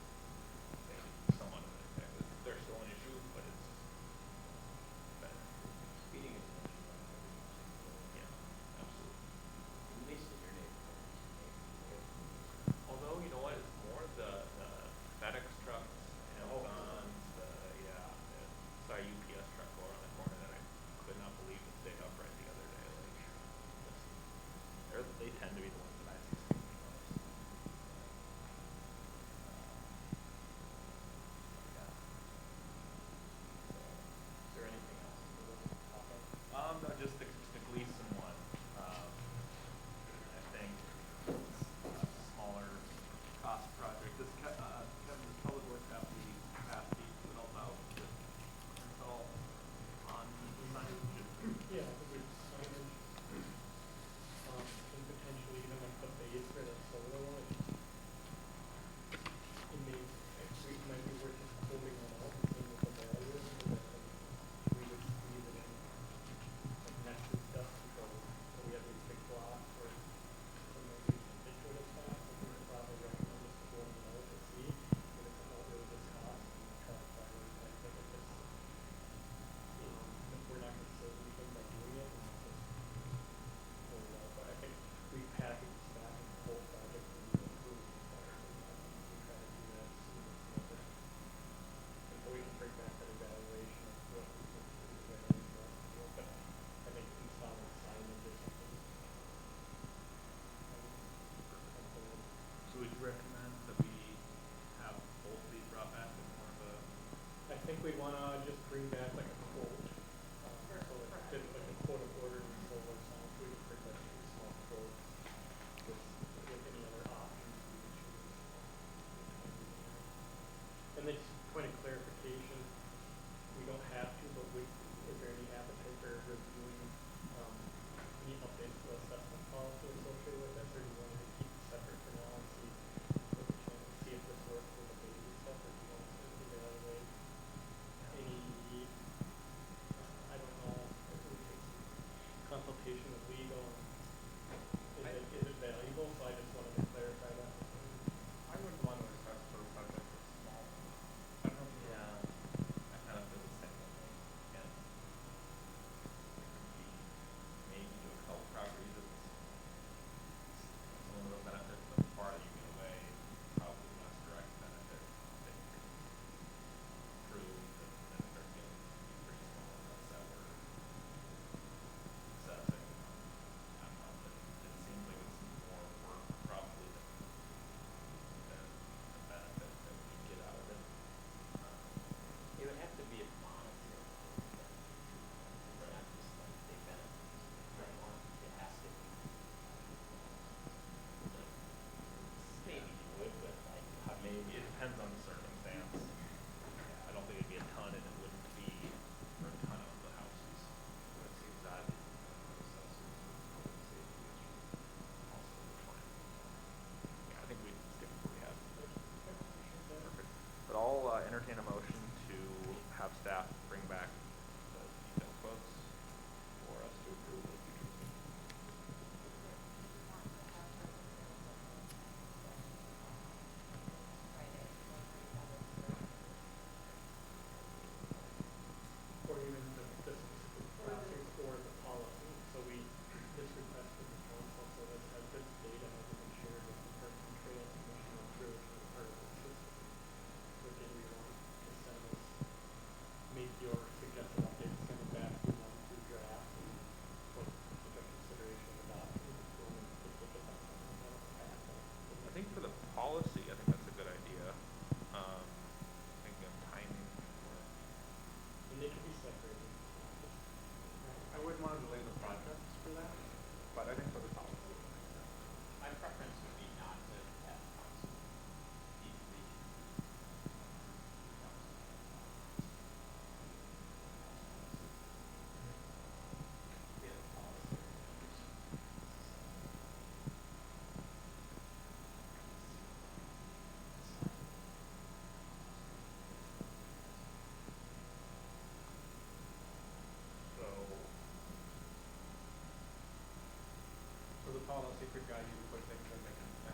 could guide you to put things in they can, yeah.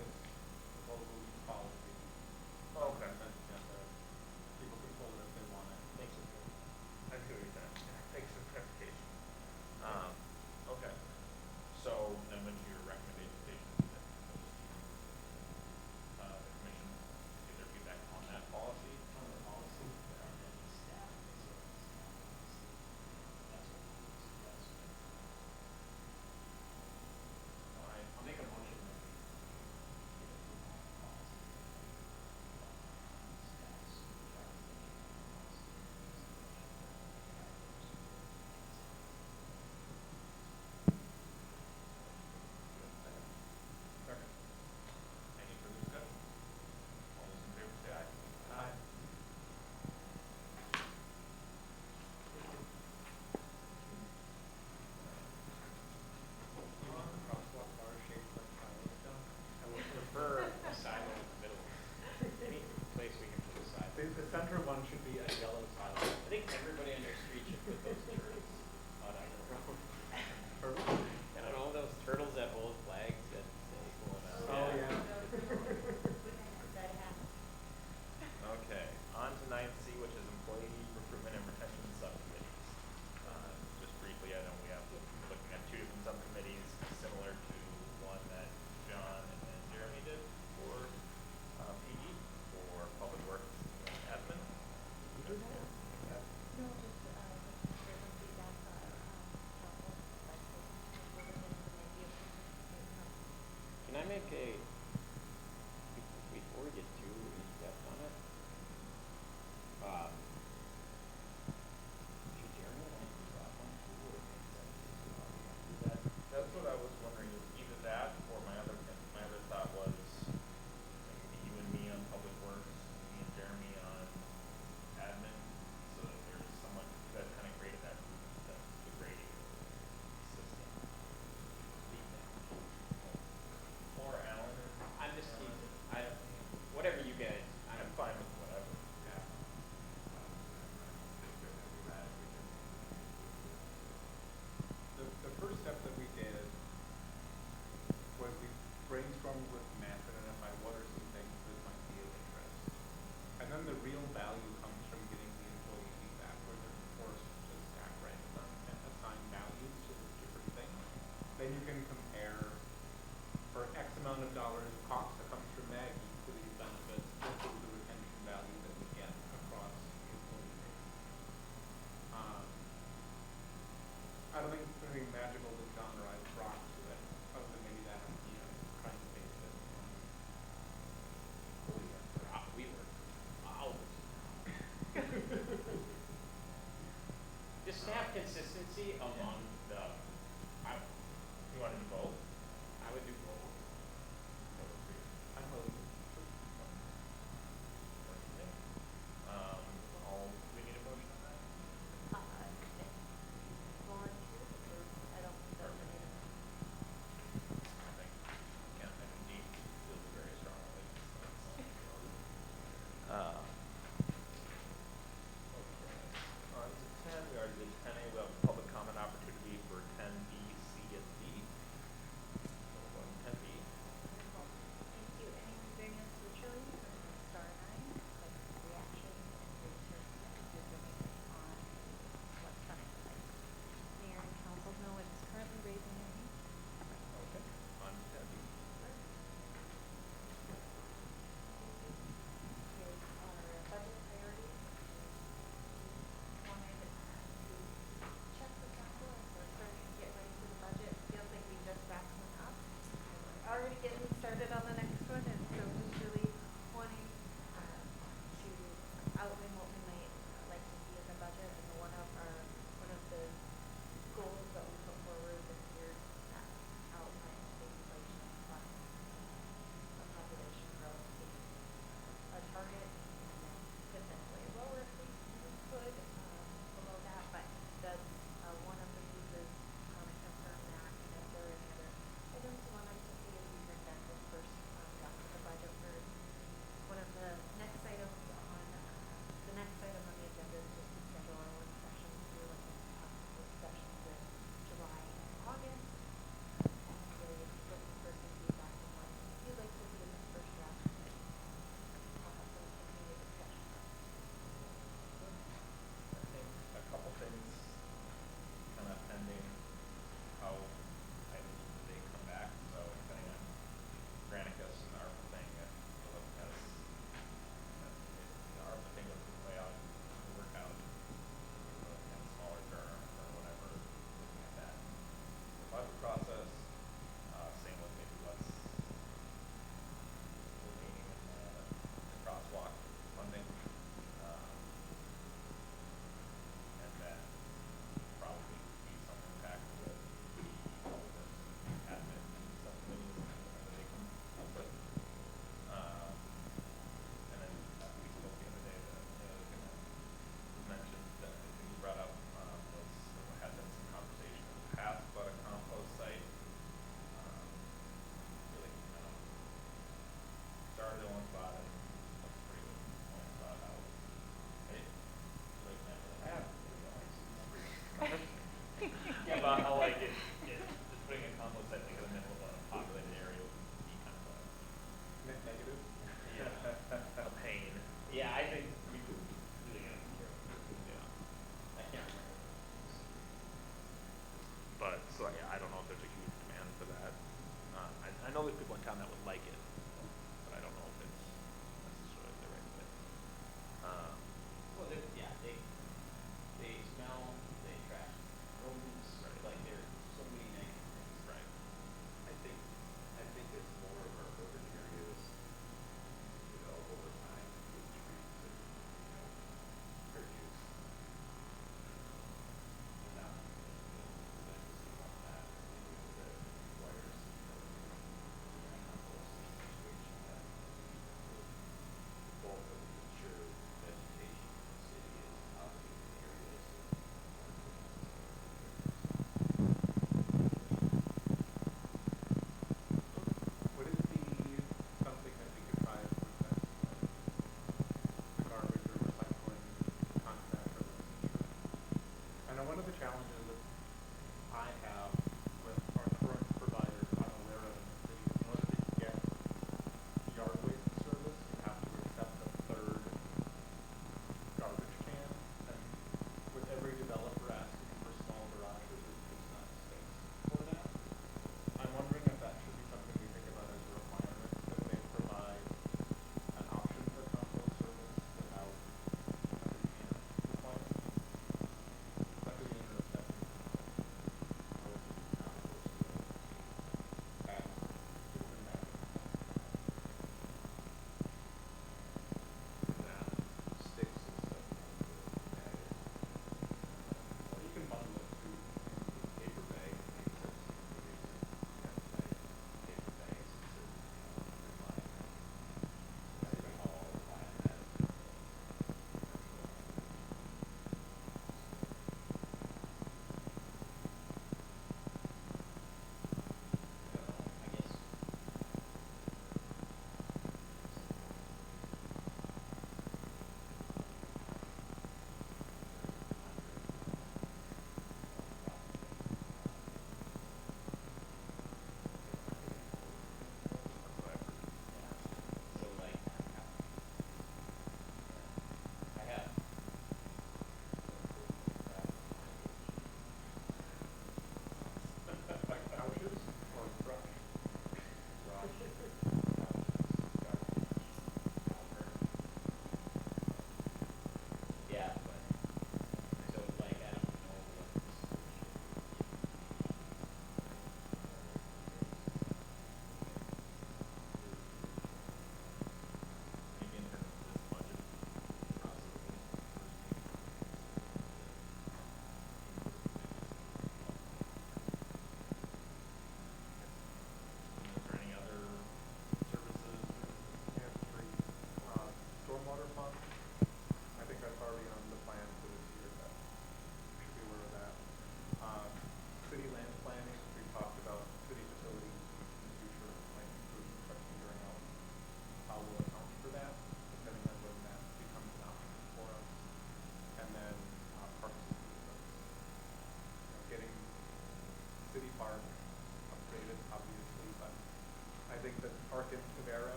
This proposal use policy. Okay. People can pull it if they want it. Makes it good. I see what you're saying. Thanks for the clarification. Okay. So then what's your recommendation that the commission give their feedback on that policy? On the policy, there aren't any staff, so that's what we would suggest. I'll make a motion that we give a feedback on policy. Staff's Second. Any further discussion? All those in favor say aye. Aye. Crosswalk bar shaped like silos down. I would prefer a silo in the middle. Any place we can put a silo. The center one should be a yellow silo. I think everybody on your street should put those turtles out on the road. I don't know, those turtles that hold flags that say going out. Oh, yeah. Okay, on to 9C, which is employee recruitment and retention subcommittees. Just briefly, I know we have, looking at two different subcommittees, similar to one that John and Jeremy did for PE, for public works and admin. No, just, share some feedback, council, like, we're looking into maybe a Can I make a, before we get too in-depth on it, should Jeremy and I do that one too, or make sense to do that? That's what I was wondering, either that or my other thought was maybe you and me on public works, me and Jeremy on admin, so that there's someone, you guys kind of created that the grading system. Or Alan, or I'm just teasing. Whatever you guys, I'm fine with whatever. Yeah. The first step that we did was we brainstormed with Matt and identified what are some things that might be of interest. And then the real value comes from getting the employee feedback, where they're forced to stack rank them and assign values to those different things. Then you can compare for X amount of dollars cost that comes from Maggie to these benefits, what is the retention value that we get across the employee base. I don't think it's anything magical that John or I brought to it, other than maybe that idea of trying to base it on. we were hours. Just staff consistency among the, You want to do both? I would do both. I'm willing to. What do you think? We need a motion on that? volunteer, or I don't,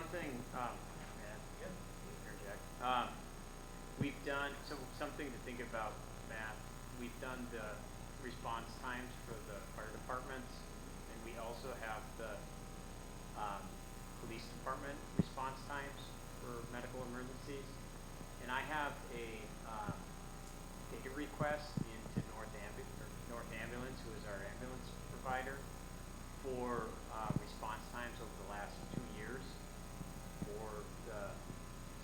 one thing, interject. We've done, so something to think about, Matt, we've done the response times for the fire departments, and we also have the police department response times for medical emergencies. And I have a data request into North Ambulance, who is our ambulance provider, for response times over the last 2 years for the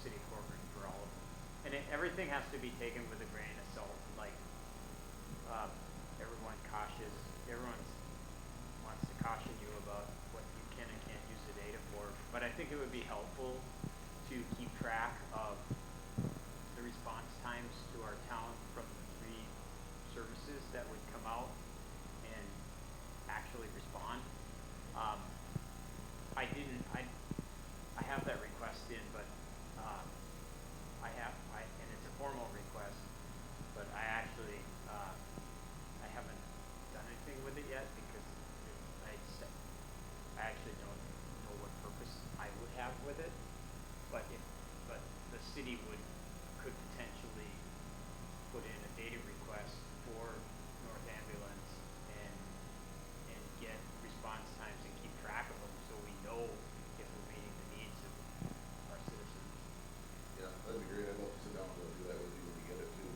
city of Corcoran, for all of them. And everything has to be taken with a grain of salt. Like, everyone wants to caution you about what you can and can't use the data for. But I think it would be helpful to keep track of the response times to our town from the 3 services that would come out and actually respond. I have that request in, but and it's a formal request, but I actually I haven't done anything with it yet because I actually don't know what purpose I would have with it. But the city could potentially put in a data request for North Ambulance and get response times and keep track of them so we know if we're meeting the needs of our citizens. Yeah, that'd be great. I'd love to sit down and go through that with you when we get it too.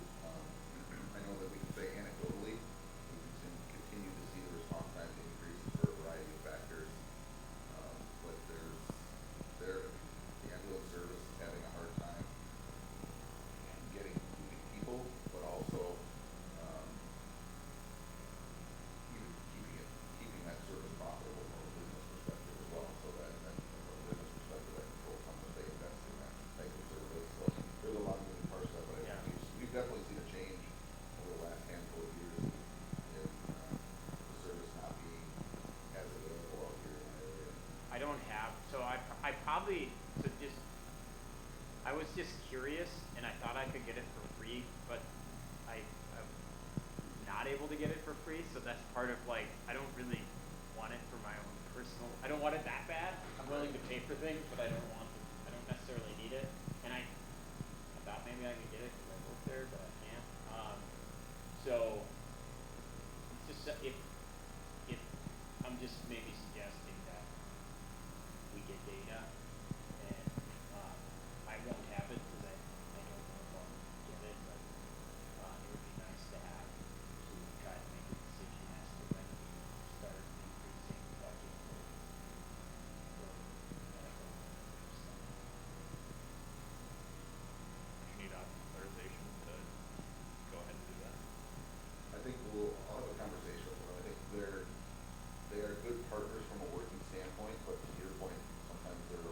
I know that we can say anecdotally, we can continue to see the response times increase for a variety of factors. But the ambulance service is having a hard time getting people, but also keeping that service profitable from a business perspective as well. So that from a business perspective, that controls how much they invest in that type of service. So there's a lot of moving parts to that, but I think we've definitely seen a change over the last handful of years in the service not being as available out here in our area. I don't have, so I probably, I was just curious and I thought I could get it for free, but I'm not able to get it for free, so that's part of like, I don't really want it for my own personal, I don't want it that bad. I'm willing to pay for things, but I don't necessarily need it. And I thought maybe I could get it because I work there, but I can't. So it's just, if I'm just maybe suggesting that we get data, and I won't have it because I don't know if I'll get it, but it would be nice to have to try to make a decision as to when we start increasing the budget for medical stuff. You need authorization to go ahead and do that. I think I'll have a conversation with them. I think they are good partners from a working standpoint, but to your point, sometimes they're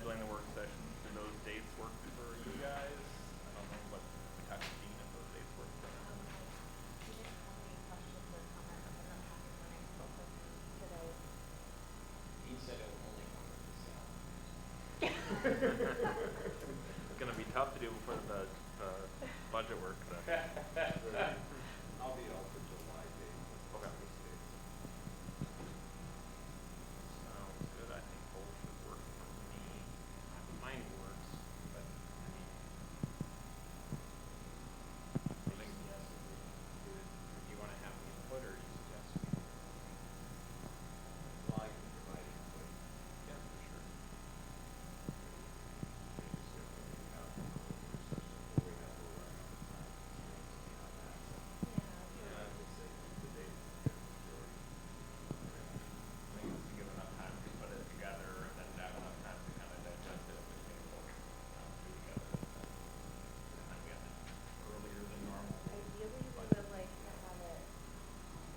scheduling the work sessions, do those dates work for you guys? I don't know what, talk to Dean if those dates work for him. He didn't have any questions or comments in the packet when I spoke with him today. He said it will only come with the salary. It's gonna be tough to do before the budget work session. I'll be out for July date. Okay. Sounds good. I think both should work for me. Mine works, but I mean, I think Yes, it would be good. if you wanna have input or you suggest we. Well, I can provide input. Yeah, for sure. We just get maybe have a work session before we have to run out of time constraints beyond that. Yeah. I would say the date is the majority. I think it's to give enough time to put it together and then have enough time to kind of digest it between both two together. And then we have it earlier than normal. Ideally, we But- would like to have it on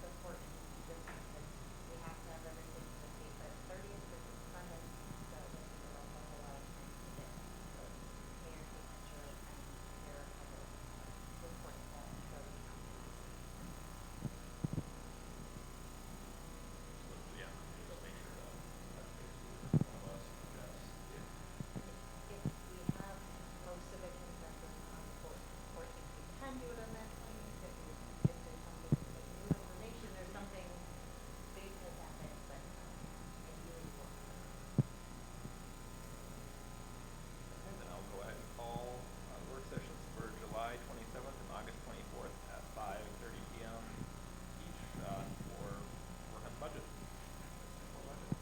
the 14th, just because we have to have everything to the date, but 30th is a Sunday, so it doesn't give us a whole lot of time to get the mayor signature and prepare a couple reports that show the counties. So, yeah, we'll make sure to touch base with one of us, Jess. If we have most of it consensus on the 14th, we can do it on that 20th, if there's something, like new information or something big has happened, but ideally we want to. Okay, then I'll go ahead and call work sessions for July 27th and August 24th at 5:30 p.m. each for work on the budget. Simple budget.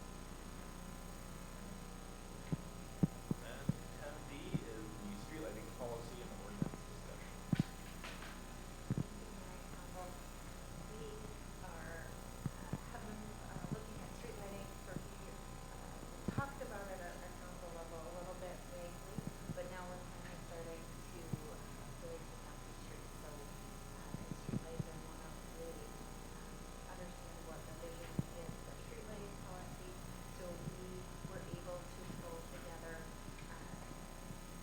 And 10D is the street lighting policy and ordinance discussion. Council, we are have been looking at street lighting for a few years. We talked about it at council level a little bit vaguely, but now we're finally starting to really sit down the street. So street lights are one of really understand what the vision is for street lighting policy. So we were able to pull together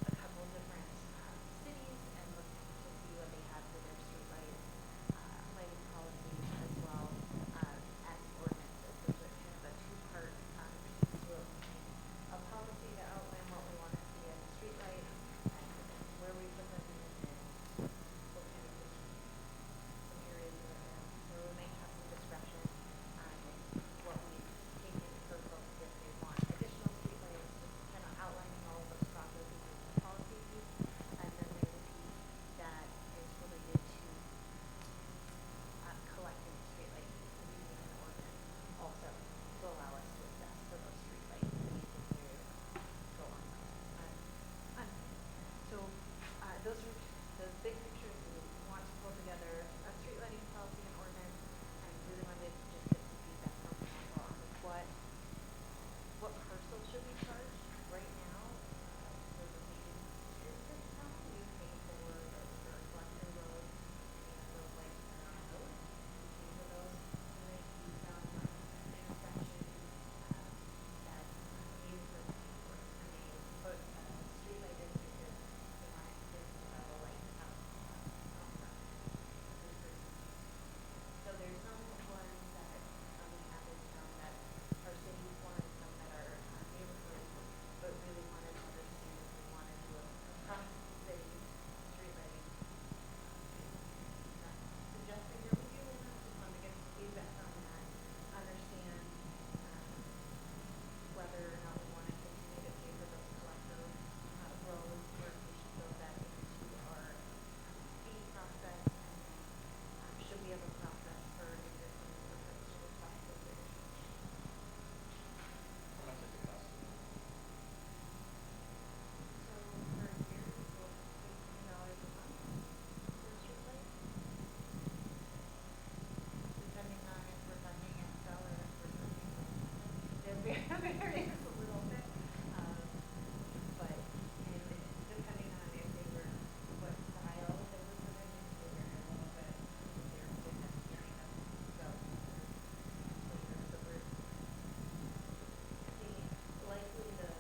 a couple different cities and look to see what they had for their street lighting policies as well as ordinances. So it's kind of a two-part piece. We'll a policy to outline what we want to see as street lights and where we put them in and what kind of some areas that are in. So we might have some discretion on what we take in for folks if they want additional street lights, just kind of outlining all of those processes in the policy piece. And then there's a piece that is related to collecting street lights and using an ordinance also to allow us to assess for those street lights and to go on those. So those are the big pictures. We want to pull together a street lighting policy and ordinance and really wanted to just get some feedback from council on what parcel should we charge right now for the main streets in town. We pay for those for collector roads and those lights that are on those. We pay for those. We might do some intersections that neighborhoods pay for. And they put street light in because they want it to have a light out front. So there's some ones that we have in town that are cities ones, some that are neighborhoods, but really wanted to understand if we want to do a across the city street lighting. Not suggesting that we do or not, just wanted to get some feedback on that, understand whether or not we want to continue to pay for those collector roads or if we should build that into our fee process, and then should we have a process for existing neighborhoods to request those additional fees. How much does it cost? So for years, we'll pay $20 a month for a street light. Depending on if we're funding Excel or if we're funding it varies a little bit. But and depending on if they were what style they were put in, they vary a little bit. If they're put in beginning of so later. So we're seeing likely the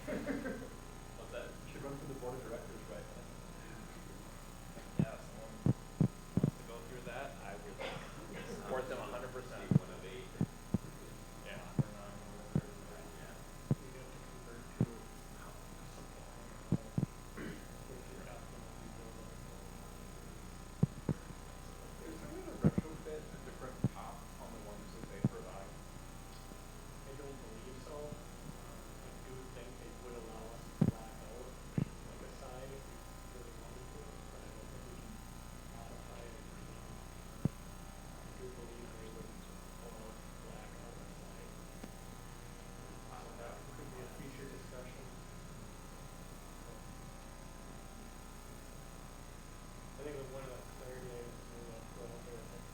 What's that? Should run for the board of directors right then. Yeah, if someone wants to go through that, I would support them 100%. One of 8. Yeah. Or 9 or whatever. Yeah. You have to convert to supply or if you're not gonna be building. Is there a way to retrofit a different top on the ones that they provide? I don't believe so. I do think they would allow us to black out like a side if we really wanted to, but I don't think we can modify it. I do believe they would allow us to black out a side. So that could be a future discussion. I think that one of the clarity I was maybe I'll throw out there is like,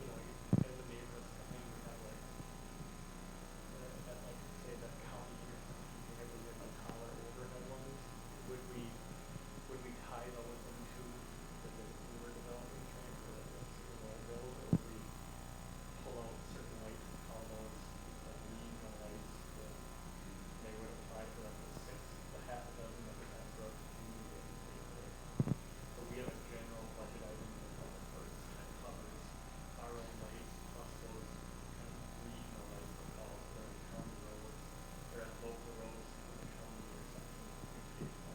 you know, you, as a neighborhood coming, you have like, at like, say the county or something, whenever you have like taller overhead ones, would we tie those into the newer developments, right, the single wide build, or would we pull out certain lights and call those regional lights that they would apply for like the half a dozen that we have throughout the community that we pay for. So we have a general budget item in the public works that covers our own lights plus those kind of regional lights that call us during county roads or at local roads in the county or something that we pay for.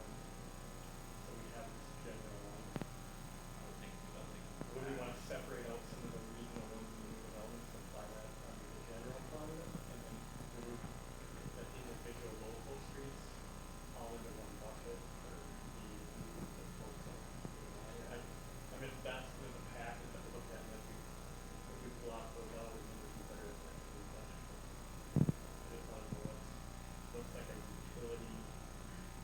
So we have this general one. I would think something. Would we want to separate out some of the regional ones in the new developments and apply that under the general fund and then group the individual local streets all into one bucket for the group that folks on? I mean, that's in the package that we looked at, and if we block those out, we can consider it like a budget. I just want to know what's like a utility,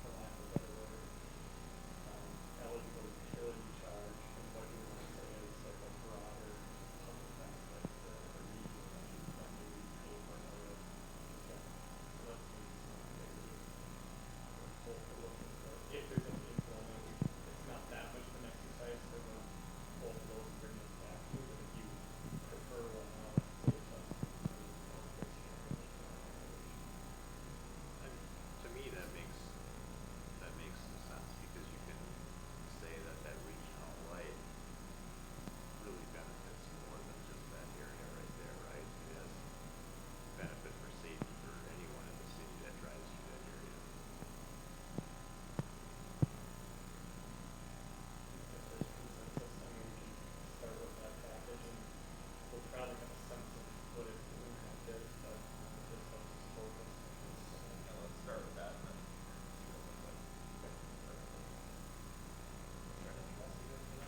for lack of a better word, eligible utility charge, and what do we want to say is like a broader public benefit for a region that maybe we pay for another. Okay, so that's maybe something that we both are looking for. If there's any info on that, it's not that much of an exercise to run both of those and bring them back to you, but if you prefer one now, it saves us some Chris here and And to me, that makes some sense because you can say that that regional light really benefits more than just that area right there, right? It has benefit for safety for anyone in the city that drives through that area. if there's consensus, I mean, we can start with that package and we'll probably have a sense of what its impact is, but it just helps us focus. Yeah, let's start with that and then see what it looks like. Is there anything else you guys need?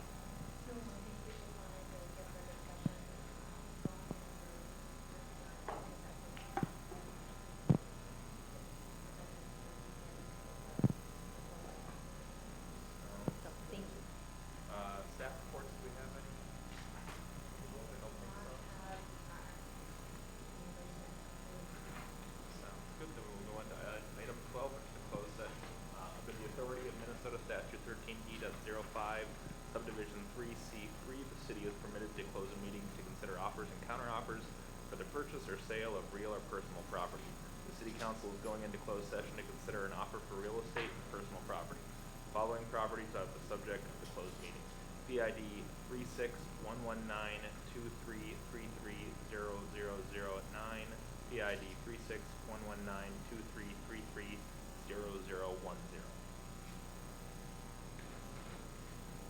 No, I think we just wanted to get the discussion going so, thank you. Staff reports, do we have any? I don't think so. Sounds good, then we'll go on to item 12, which is the closed session. Under the authority of Minnesota Statute 13E.05, subdivision 3C3, the city is permitted to close a meeting to consider offers and counteroffers for the purchase or sale of real or personal property. The city council is going into closed session to consider an offer for real estate and personal property. Following properties are the subject of the closed meeting. PID 36119233300009, PID 36119233300010,